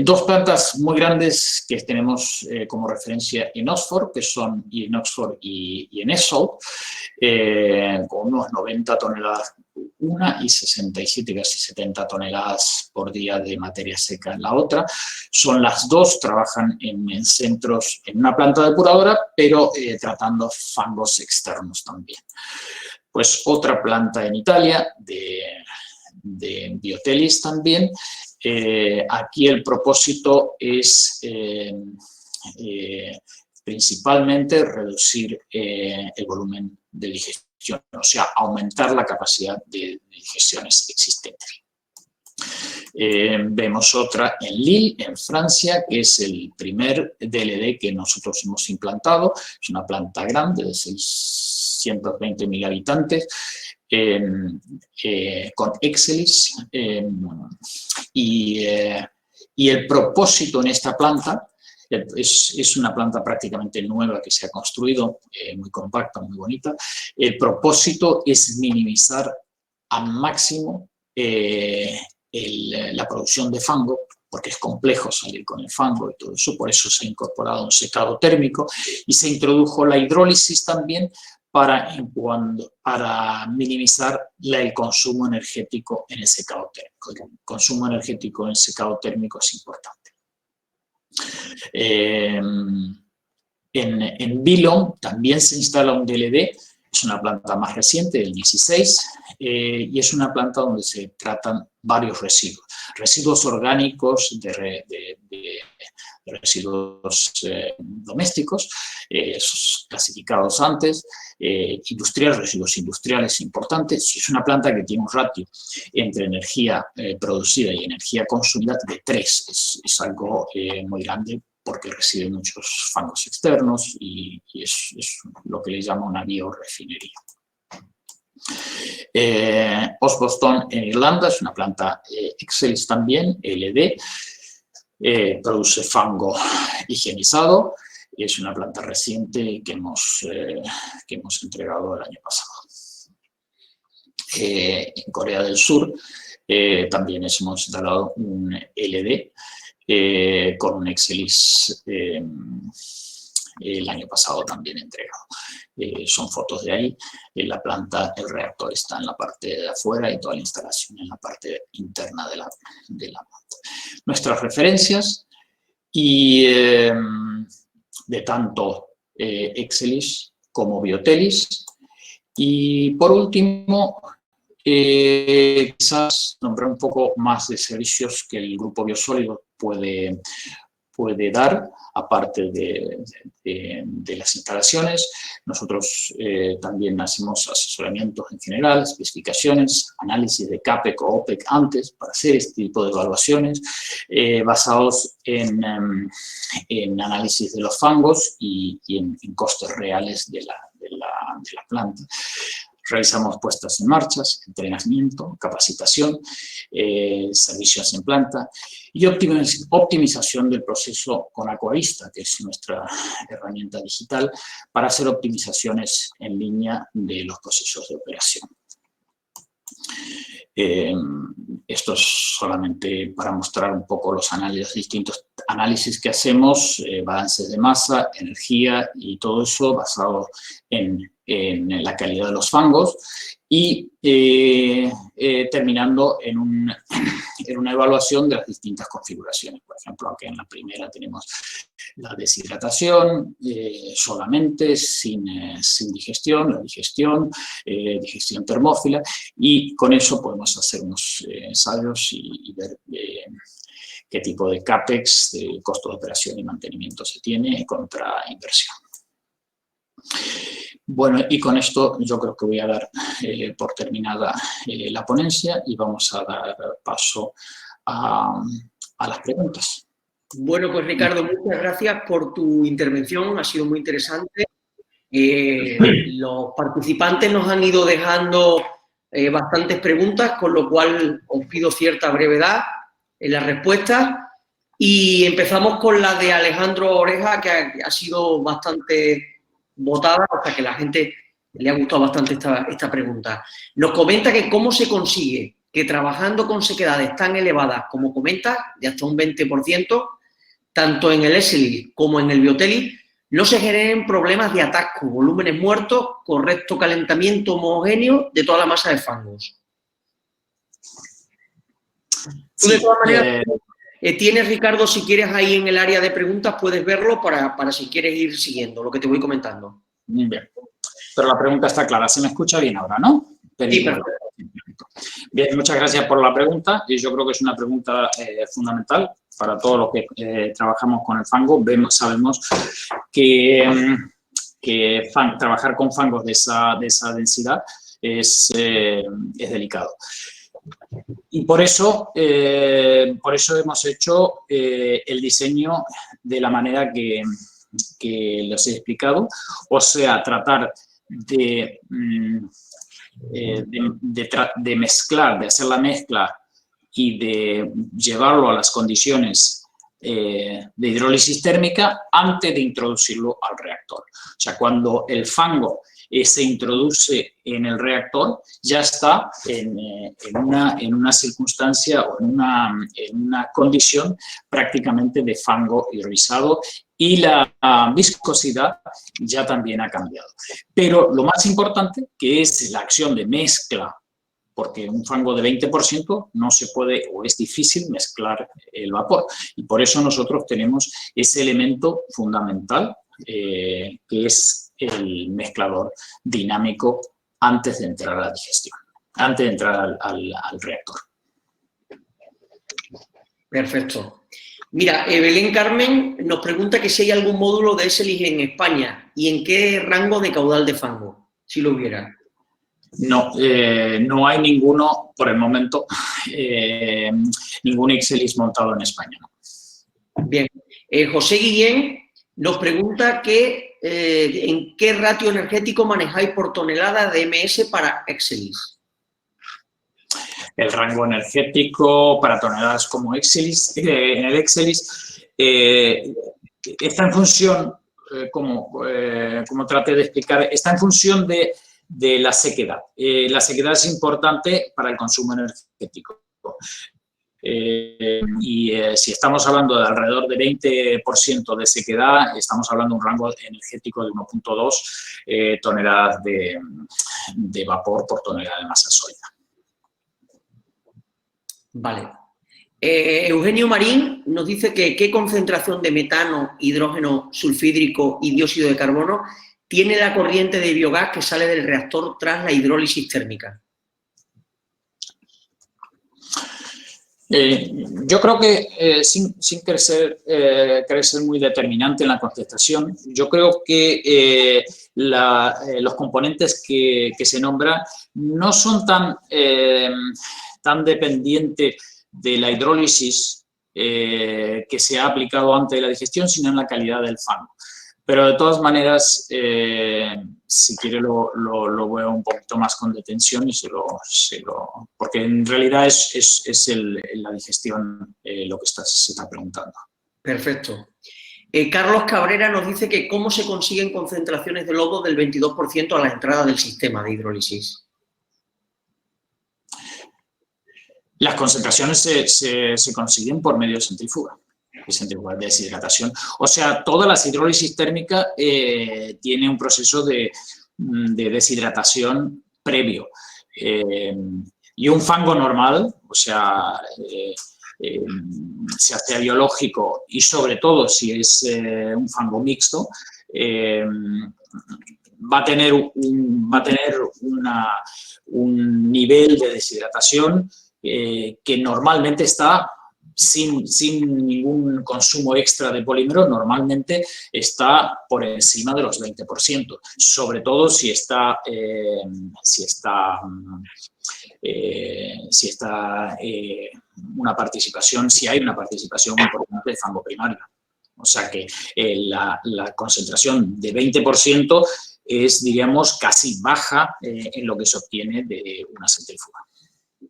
Dos plantas muy grandes que tenemos como referencia en Oxford, que son en Oxford y en Essolt, con unos 90 toneladas una y 67, casi 70 toneladas por día de materia seca en la otra. Son las dos, trabajan en centros, en una planta depuradora, pero tratando fangos externos también. Pues otra planta en Italia, de Biotelis también. Aquí el propósito es principalmente reducir el volumen de digestión, o sea, aumentar la capacidad de digestiones existentes. Vemos otra en Lille, en Francia, que es el primer DLD que nosotros hemos implantado. Es una planta grande de 620.000 habitantes, con Excelis, y el propósito en esta planta es una planta prácticamente nueva que se ha construido, muy compacta, muy bonita. El propósito es minimizar al máximo la producción de fango, porque es complejo salir con el fango y todo eso, por eso se ha incorporado un secado térmico y se introdujo la hidrólisis también para minimizar el consumo energético en el secado térmico. El consumo energético en secado térmico es importante. En Billund también se instala un DLD, es una planta más reciente, del 16, y es una planta donde se tratan varios residuos orgánicos de residuos domésticos, esos clasificados antes, residuos industriales importantes. Es una planta que tiene un ratio entre energía producida y energía consumida de 3, es algo muy grande, porque recibe muchos fangos externos y es lo que le llama una biorefinería. Osboston en Irlanda es una planta Excelis también, LD, produce fango higienizado, y es una planta reciente que hemos entregado el año pasado. En Corea del Sur también hemos instalado un LD, con un Excelis el año pasado también entregado. son fotos de ahí. En la planta, el reactor está en la parte de afuera y toda la instalación en la parte interna de la planta. Nuestras referencias y de tanto Exelis como Biotelis. Y por último, quizás nombrar un poco más de servicios que el grupo Biosólido puede dar, aparte de las instalaciones. Nosotros también hacemos asesoramientos en general, especificaciones, análisis de CAPEC o OPEC antes para hacer este tipo de evaluaciones, basados en análisis de los fangos y en costes reales de la planta. Realizamos puestas en marcha, entrenamiento, capacitación, servicios en planta y optimización del proceso con Aquavista, que es nuestra herramienta digital, para hacer optimizaciones en línea de los procesos de operación. Esto es solamente para mostrar un poco los distintos análisis que hacemos, balances de masa, energía y todo eso basado en la calidad de los fangos y terminando en una evaluación de las distintas configuraciones. Por ejemplo, aquí en la primera tenemos la deshidratación solamente, sin digestión, la digestión, digestión termófila, y con eso podemos hacer unos ensayos y ver qué tipo de CAPEX, de costo de operación y mantenimiento se tiene contra inversión. Bueno, y con esto yo creo que voy a dar por terminada la ponencia y vamos a dar paso a las preguntas. Bueno, pues Ricardo, muchas gracias por tu intervención, ha sido muy interesante. Los participantes nos han ido dejando bastantes preguntas, con lo cual os pido cierta brevedad en las respuestas. Y empezamos con la de Alejandro Oreja, que ha sido bastante votada, o sea que a la gente le ha gustado bastante esta pregunta. Nos comenta que cómo se consigue que trabajando con sequedades tan elevadas como comenta, de hasta un 20%, tanto en el Exelis como en el Biotelis, no se generen problemas de atasco, volúmenes muertos, correcto calentamiento homogéneo de toda la masa de fangos. Tú, de todas maneras, tienes, Ricardo, si quieres ahí en el área de preguntas, puedes verlo para si quieres ir siguiendo lo que te voy comentando. Bien, pero la pregunta está clara. ¿Se me escucha bien ahora, no? Sí, perfecto. Bien, muchas gracias por la pregunta y yo creo que es una pregunta fundamental para todos los que trabajamos con el fango. Sabemos que trabajar con fangos de esa densidad es delicado. Y por eso hemos hecho el diseño de la manera que les he explicado, o sea, tratar de mezclar, de hacer la mezcla y de llevarlo a las condiciones de hidrólisis térmica antes de introducirlo al reactor. O sea, cuando el fango se introduce en el reactor, ya está en una circunstancia o en una condición prácticamente de fango hidrolizado y la viscosidad ya también ha cambiado. Pero lo más importante, que es la acción de mezcla, porque un fango de 20% no se puede o es difícil mezclar el vapor. Y por eso nosotros tenemos ese elemento fundamental que es el mezclador dinámico antes de entrar a la digestión, antes de entrar al reactor. Perfecto. Mira, Belén Carmen nos pregunta que si hay algún módulo de Exelis en España y en qué rango de caudal de fango, si lo hubiera. No, no hay ninguno por el momento, ningún Exelis montado en España. ¿No? Bien. José Guillén nos pregunta que en qué ratio energético manejáis por tonelada de MS para Exelis. El rango energético para toneladas como Exelis, en el Exelis está en función, como traté de explicar, está en función de la sequedad. La sequedad es importante para el consumo energético. Si estamos hablando de alrededor de 20% de sequedad, estamos hablando de un rango energético de 1,2 toneladas de vapor por tonelada de masa sólida. Vale. Eugenio Marín nos dice que qué concentración de metano, hidrógeno sulfídrico y dióxido de carbono tiene la corriente de biogás que sale del reactor tras la hidrólisis térmica. Yo creo que, sin querer ser muy determinante en la contestación, yo creo que los componentes que se nombran no son tan dependientes de la hidrólisis que se ha aplicado antes de la digestión, sino en la calidad del fango. Pero de todas maneras, si quiere lo veo un poquito más con detención y porque en realidad es la digestión lo que se está preguntando. Perfecto. Carlos Cabrera nos dice que cómo se consiguen concentraciones de lodo del 22% a la entrada del sistema de hidrólisis. Las concentraciones se consiguen por medio de centrífuga. De deshidratación. O sea, todas las hidrólisis térmicas tiene un proceso de deshidratación previo. Y un fango normal, o sea, sea biológico y sobre todo si es un fango mixto, va a tener un nivel de deshidratación que normalmente está sin ningún consumo extra de polímero, normalmente está por encima de los 20%, sobre todo si hay una participación importante de fango primario. O sea que la concentración de 20% es, digamos, casi baja en lo que se obtiene de una centrífuga.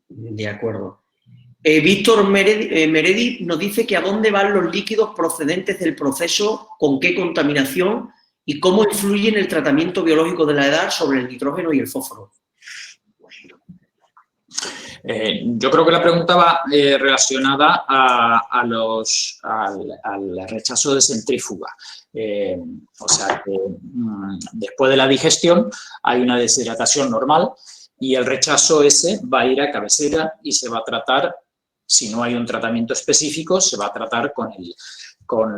De acuerdo. Víctor Meredi nos dice que a dónde van los líquidos procedentes del proceso, con qué contaminación y cómo influyen el tratamiento biológico de la EDAR sobre el nitrógeno y el fósforo. Yo creo que la pregunta va relacionada al rechazo de centrífuga. O sea que después de la digestión hay una deshidratación normal y el rechazo ese va a ir a cabecera y se va a tratar. Si no hay un tratamiento específico, se va a tratar con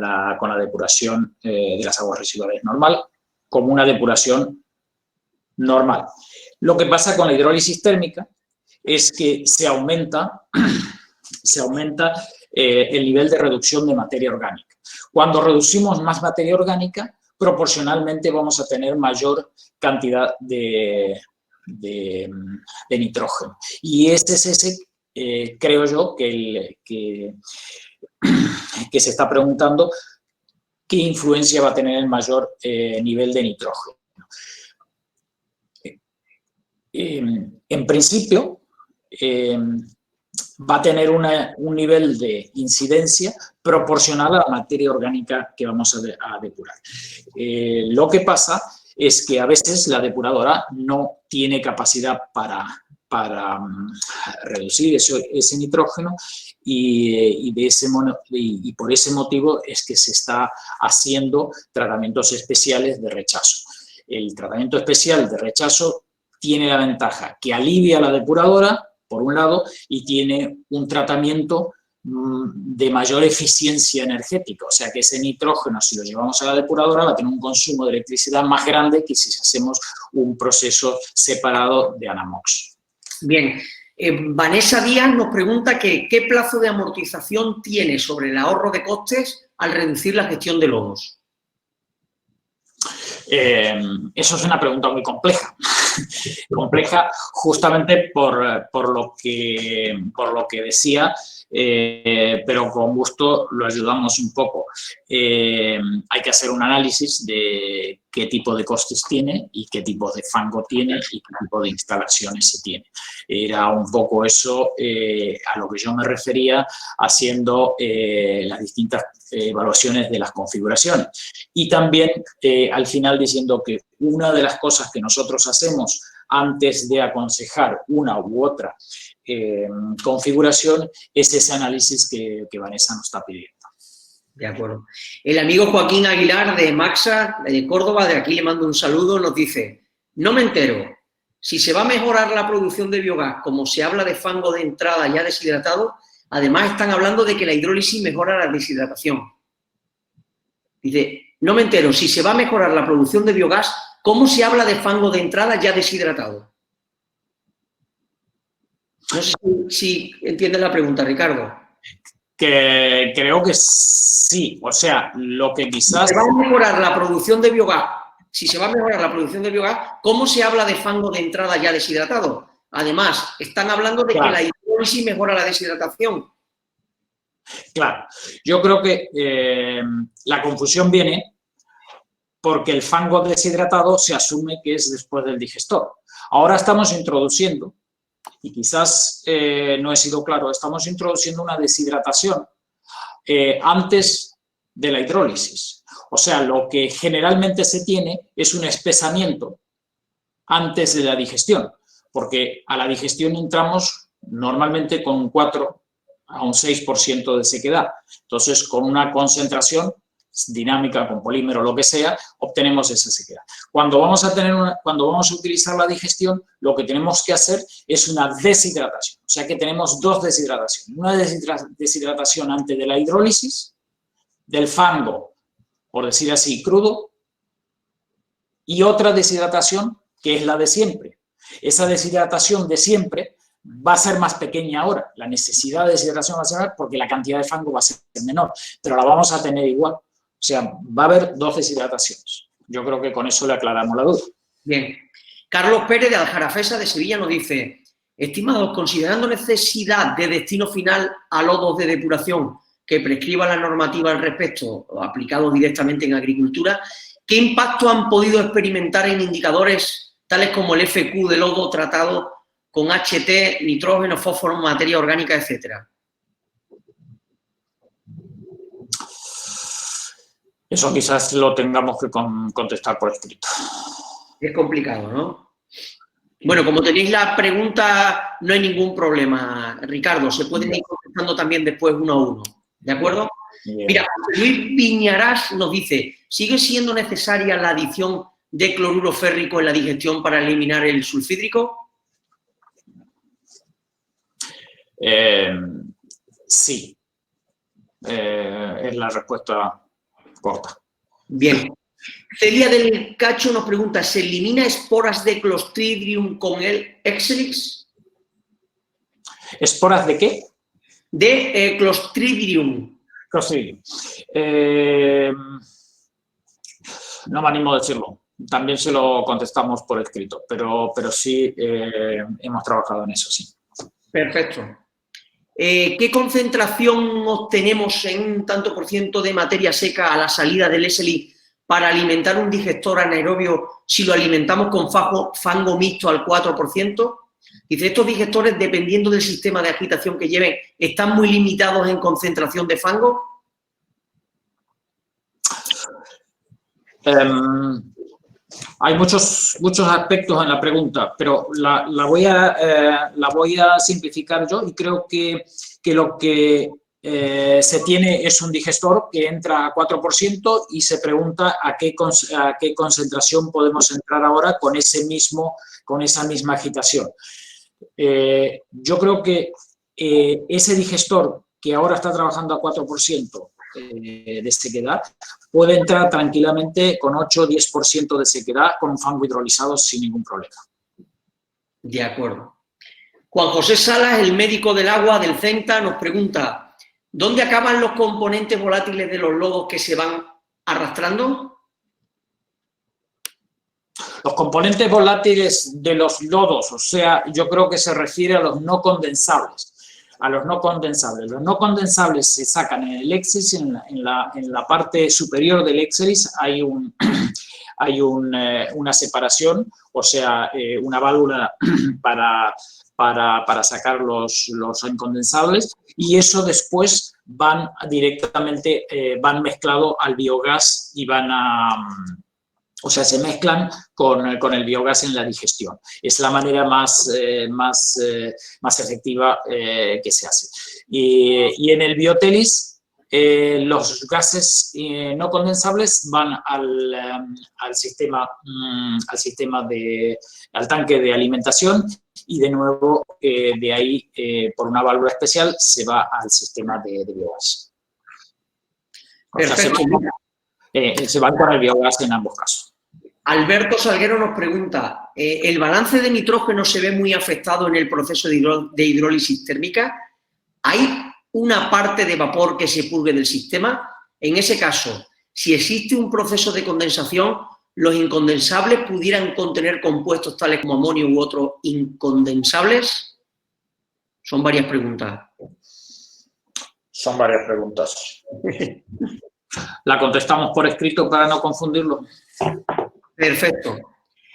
la depuración de las aguas residuales normal, como una depuración normal. Lo que pasa con la hidrólisis térmica es que se aumenta el nivel de reducción de materia orgánica. Cuando reducimos más materia orgánica, proporcionalmente vamos a tener mayor cantidad de nitrógeno. Y creo yo que se está preguntando qué influencia va a tener el mayor nivel de nitrógeno. En principio, va a tener un nivel de incidencia proporcional a la materia orgánica que vamos a depurar. Lo que pasa es que a veces la depuradora no tiene capacidad para reducir ese nitrógeno y por ese motivo es que se está haciendo tratamientos especiales de rechazo. El tratamiento especial de rechazo tiene la ventaja que alivia la depuradora, por un lado, y tiene un tratamiento de mayor eficiencia energética. O sea que ese nitrógeno, si lo llevamos a la depuradora, va a tener un consumo de electricidad más grande que si hacemos un proceso separado de Anamox. Bien, Vanessa Díaz nos pregunta que qué plazo de amortización tiene sobre el ahorro de costes al reducir la gestión de lodos. Eso es una pregunta muy compleja. Compleja justamente por lo que decía, pero con gusto lo ayudamos un poco. Hay que hacer un análisis de qué tipo de costes tiene y qué tipo de fango tiene y qué tipo de instalaciones se tiene. Era un poco eso a lo que yo me refería haciendo las distintas evaluaciones de las configuraciones. Y también al final diciendo que una de las cosas que nosotros hacemos antes de aconsejar una u otra configuración, es ese análisis que Vanessa nos está pidiendo. De acuerdo. El amigo Joaquín Aguilar de Maxa, de Córdoba, de aquí le mando un saludo, nos dice: no me entero, si se va a mejorar la producción de biogás, como se habla de fango de entrada ya deshidratado, además están hablando de que la hidrólisis mejora la deshidratación. Dice, no me entero, si se va a mejorar la producción de biogás, ¿cómo se habla de fango de entrada ya deshidratado? No sé si entiendes la pregunta, Ricardo. Que creo que sí, o sea, lo que quizás... Si se va a mejorar la producción de biogás, ¿cómo se habla de fango de entrada ya deshidratado? Además, están hablando de que la hidrólisis mejora la deshidratación. Claro, yo creo que la confusión viene porque el fango deshidratado se asume que es después del digestor. Ahora estamos introduciendo, y quizás no he sido claro, estamos introduciendo una deshidratación antes de la hidrólisis. O sea, lo que generalmente se tiene es un espesamiento antes de la digestión, porque a la digestión entramos normalmente con un 4 a un 6% de sequedad. Entonces, con una concentración dinámica, con polímero, lo que sea, obtenemos esa sequedad. Cuando vamos a utilizar la digestión, lo que tenemos que hacer es una deshidratación. O sea que tenemos dos deshidrataciones. Una deshidratación antes de la hidrólisis, del fango, por decir así, crudo, y otra deshidratación que es la de siempre. Esa deshidratación de siempre va a ser más pequeña ahora. La necesidad de deshidratación va a ser menor porque la cantidad de fango va a ser menor, pero la vamos a tener igual. O sea, va a haber dos deshidrataciones. Yo creo que con eso le aclaramos la duda. Bien. Carlos Pérez de Aljarafesa de Sevilla nos dice: estimados, considerando necesidad de destino final a lodos de depuración que prescriba la normativa al respecto, aplicados directamente en agricultura, ¿qué impacto han podido experimentar en indicadores tales como el FQ de lodo tratado con HT, nitrógeno, fósforo, materia orgánica, etcétera? Eso quizás lo tengamos que contestar por escrito. Es complicado, ¿no? Bueno, como tenéis la pregunta, no hay ningún problema, Ricardo. Se pueden ir contestando también después uno a uno. ¿De acuerdo? Bien. Mira, Luis Viñarás nos dice: ¿sigue siendo necesaria la adición de cloruro férrico en la digestión para eliminar el sulfídrico? Sí. Es la respuesta corta. Bien. Celia del Cacho nos pregunta: ¿se elimina esporas de Clostridium con el Excelix? ¿Esporas de qué? De Clostridium. Clostridium. No me animo a decirlo. También se lo contestamos por escrito, pero sí hemos trabajado en eso, sí. Perfecto. ¿Qué concentración obtenemos en un tanto por ciento de materia seca a la salida del SLI para alimentar un digestor anaerobio si lo alimentamos con fango mixto al 4%? Dice, estos digestores, dependiendo del sistema de agitación que lleven, ¿están muy limitados en concentración de fango? Hay muchos aspectos en la pregunta, pero la voy a simplificar yo y creo que lo que se tiene es un digestor que entra a 4% y se pregunta a qué concentración podemos entrar ahora con esa misma agitación. Yo creo que ese digestor que ahora está trabajando a 4% de sequedad puede entrar tranquilamente con 8 o 10% de sequedad con un fango hidrolizado sin ningún problema. De acuerdo. Juan José Salas, el médico del agua del CENTA, nos pregunta: ¿dónde acaban los componentes volátiles de los lodos que se van arrastrando? Los componentes volátiles de los lodos, o sea, yo creo que se refiere a los no condensables. A los no condensables. Los no condensables se sacan en el Excelix, en la parte superior del Excelix hay una separación, o sea, una válvula para sacar los incondensables, y eso después van directamente, van mezclado al biogás y van O sea, se mezclan con el biogás en la digestión. Es la manera más efectiva que se hace. Y en el biotélis, los gases no condensables van al tanque de alimentación y de nuevo de ahí, por una válvula especial, se va al sistema de biogás. O sea, se van con el biogás en ambos casos. Alberto Salguero nos pregunta, ¿el balance de nitrógeno se ve muy afectado en el proceso de hidrólisis térmica? ¿Hay una parte de vapor que se purgue del sistema? En ese caso, si existe un proceso de condensación, ¿los incondensables pudieran contener compuestos tales como amonio u otros incondensables? Son varias preguntas. Son varias preguntas. La contestamos por escrito para no confundirlo. Perfecto.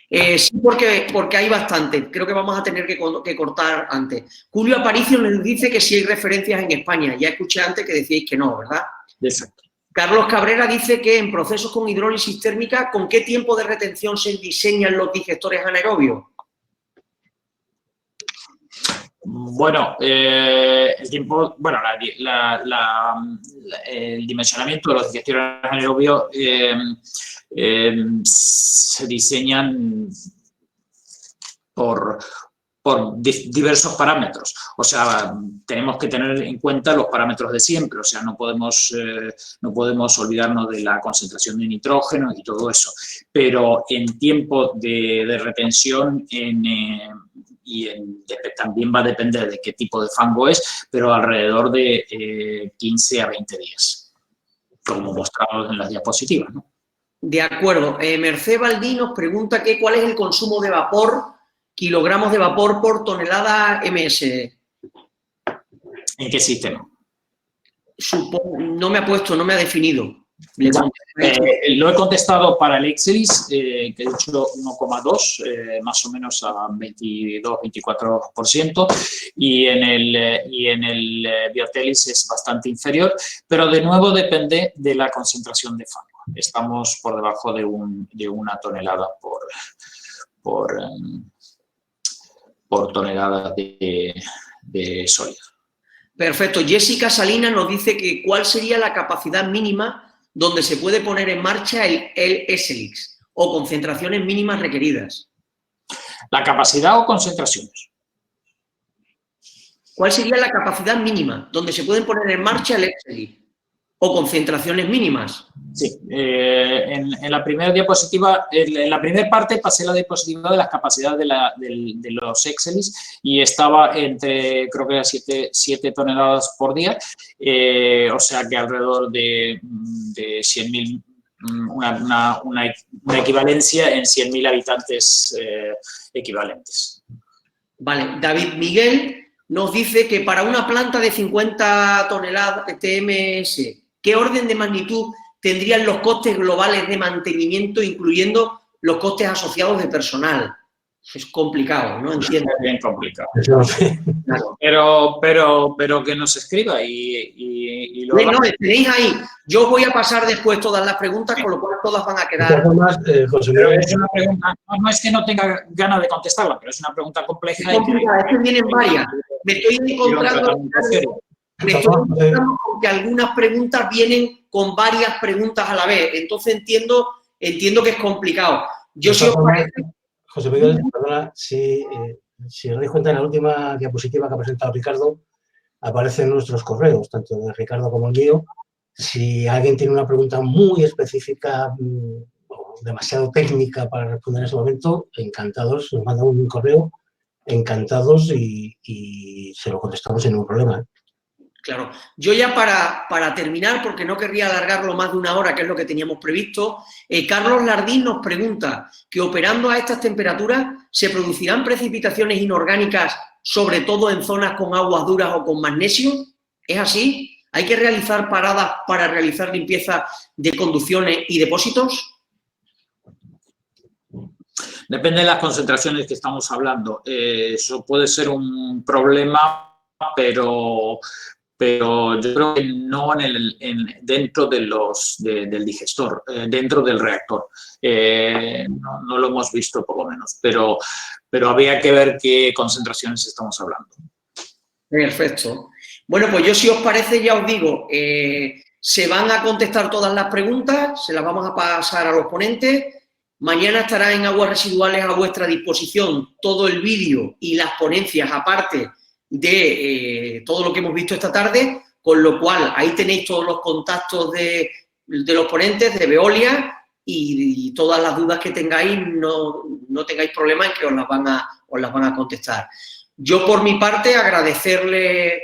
Sí, porque hay bastante. Creo que vamos a tener que cortar antes. Julio Aparicio nos dice que sí hay referencias en España. Ya escuché antes que decíais que no, ¿verdad? Exacto. Carlos Cabrera dice que en procesos con hidrólisis térmica, ¿con qué tiempo de retención se diseñan los digestores anaerobios? Bueno, el tiempo, bueno, el dimensionamiento de los digestores anaerobios se diseñan por diversos parámetros. O sea, tenemos que tener en cuenta los parámetros de siempre. O sea, no podemos olvidarnos de la concentración de nitrógeno y todo eso. Pero en tiempo de retención también va a depender de qué tipo de fango es, pero alrededor de 15 a 20 días, como mostrado en las diapositivas, ¿no? De acuerdo. Merced Baldí nos pregunta cuál es el consumo de vapor, kilogramos de vapor por tonelada MS. ¿En qué sistema? No me ha puesto, no me ha definido. Lo he contestado para el Excelis, que he dicho 1,2, más o menos a 22-24%, y en el Biotelis es bastante inferior, pero de nuevo depende de la concentración de fango. Estamos por debajo de una tonelada por tonelada de sólido. Perfecto. Jessica Salinas nos dice que cuál sería la capacidad mínima donde se puede poner en marcha el SLX o concentraciones mínimas requeridas. ¿La capacidad o concentraciones? ¿Cuál sería la capacidad mínima donde se pueden poner en marcha el SLX o concentraciones mínimas? Sí, en la primera diapositiva, en la primera parte pasé la diapositiva de las capacidades de los Excelis y estaba entre, creo que era 7 toneladas por día, o sea que alrededor de 100.000, una equivalencia en 100.000 habitantes equivalentes. Vale, David Miguel nos dice que para una planta de 50 toneladas de TMS, ¿qué orden de magnitud tendrían los costes globales de mantenimiento, incluyendo los costes asociados de personal? Es complicado, ¿no? Entiendo. Es bien complicado. Claro. Pero que nos escriba y lo no, tenéis ahí. Yo os voy a pasar después todas las preguntas, con lo cual todas van a quedar. Pero es una pregunta, no es que no tenga ganas de contestarla, pero es una pregunta compleja. Es complicada, es que vienen varias. Me estoy encontrando con que algunas preguntas vienen con varias preguntas a la vez. Entonces entiendo que es complicado. Yo si os parece... José Miguel, perdona, si os dais cuenta, en la última diapositiva que ha presentado Ricardo, aparecen nuestros correos, tanto de Ricardo como el mío. Si alguien tiene una pregunta muy específica o demasiado técnica para responder en ese momento, encantados, nos mandan un correo, encantados y se lo contestamos sin ningún problema. Claro. Yo ya para terminar, porque no querría alargarlo más de una hora, que es lo que teníamos previsto, Carlos Lardín nos pregunta que operando a estas temperaturas se producirán precipitaciones inorgánicas, sobre todo en zonas con aguas duras o con magnesio. ¿Es así? ¿Hay que realizar paradas para realizar limpieza de conducciones y depósitos? Depende de las concentraciones que estamos hablando. Eso puede ser un problema, pero pero yo creo que no dentro del digestor, dentro del reactor. No lo hemos visto por lo menos, pero había que ver qué concentraciones estamos hablando. Perfecto. Bueno, pues yo, si os parece, ya os digo, se van a contestar todas las preguntas, se las vamos a pasar a los ponentes. Mañana estará en Aguas Residuales a vuestra disposición todo el vídeo y las ponencias, aparte de todo lo que hemos visto esta tarde, con lo cual ahí tenéis todos los contactos de los ponentes, de Veolia, y todas las dudas que tengáis, no tengáis problema en que os las van a contestar. Yo, por mi parte, agradecerle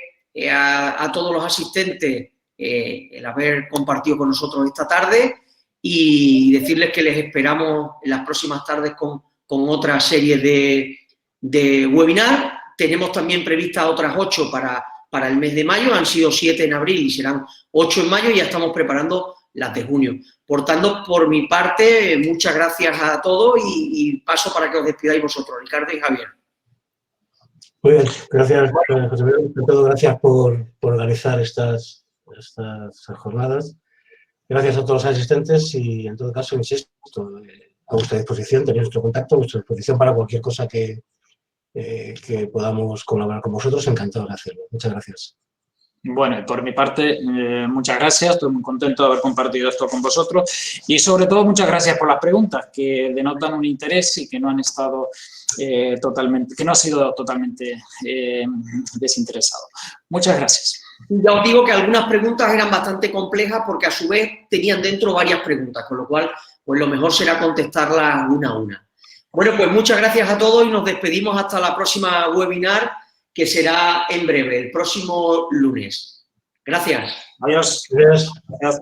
a todos los asistentes el haber compartido con nosotros esta tarde y decirles que les esperamos en las próximas tardes con otra serie de webinar. Tenemos también previstas otras 8 para el mes de mayo, han sido 7 en abril y serán 8 en mayo, y ya estamos preparando las de junio. Por tanto, por mi parte, muchas gracias a todos y paso para que os despidáis vosotros, Ricardo y Javier. Muy bien, gracias, José Miguel. Sobre todo, gracias por organizar estas jornadas. Gracias a todos los asistentes y, en todo caso, insisto, a vuestra disposición, tenéis nuestro contacto, a vuestra disposición para cualquier cosa que podamos colaborar con vosotros. Encantado de hacerlo. Muchas gracias. Bueno, por mi parte, muchas gracias. Estoy muy contento de haber compartido esto con vosotros y, sobre todo, muchas gracias por las preguntas, que denotan un interés y que no han estado que no ha sido totalmente desinteresado. Muchas gracias. Ya os digo que algunas preguntas eran bastante complejas porque, a su vez, tenían dentro varias preguntas, con lo cual, pues lo mejor será contestarlas una a una. Bueno, pues muchas gracias a todos y nos despedimos hasta la próxima webinar, que será en breve, el próximo lunes. Gracias. Adiós. Gracias. Adiós.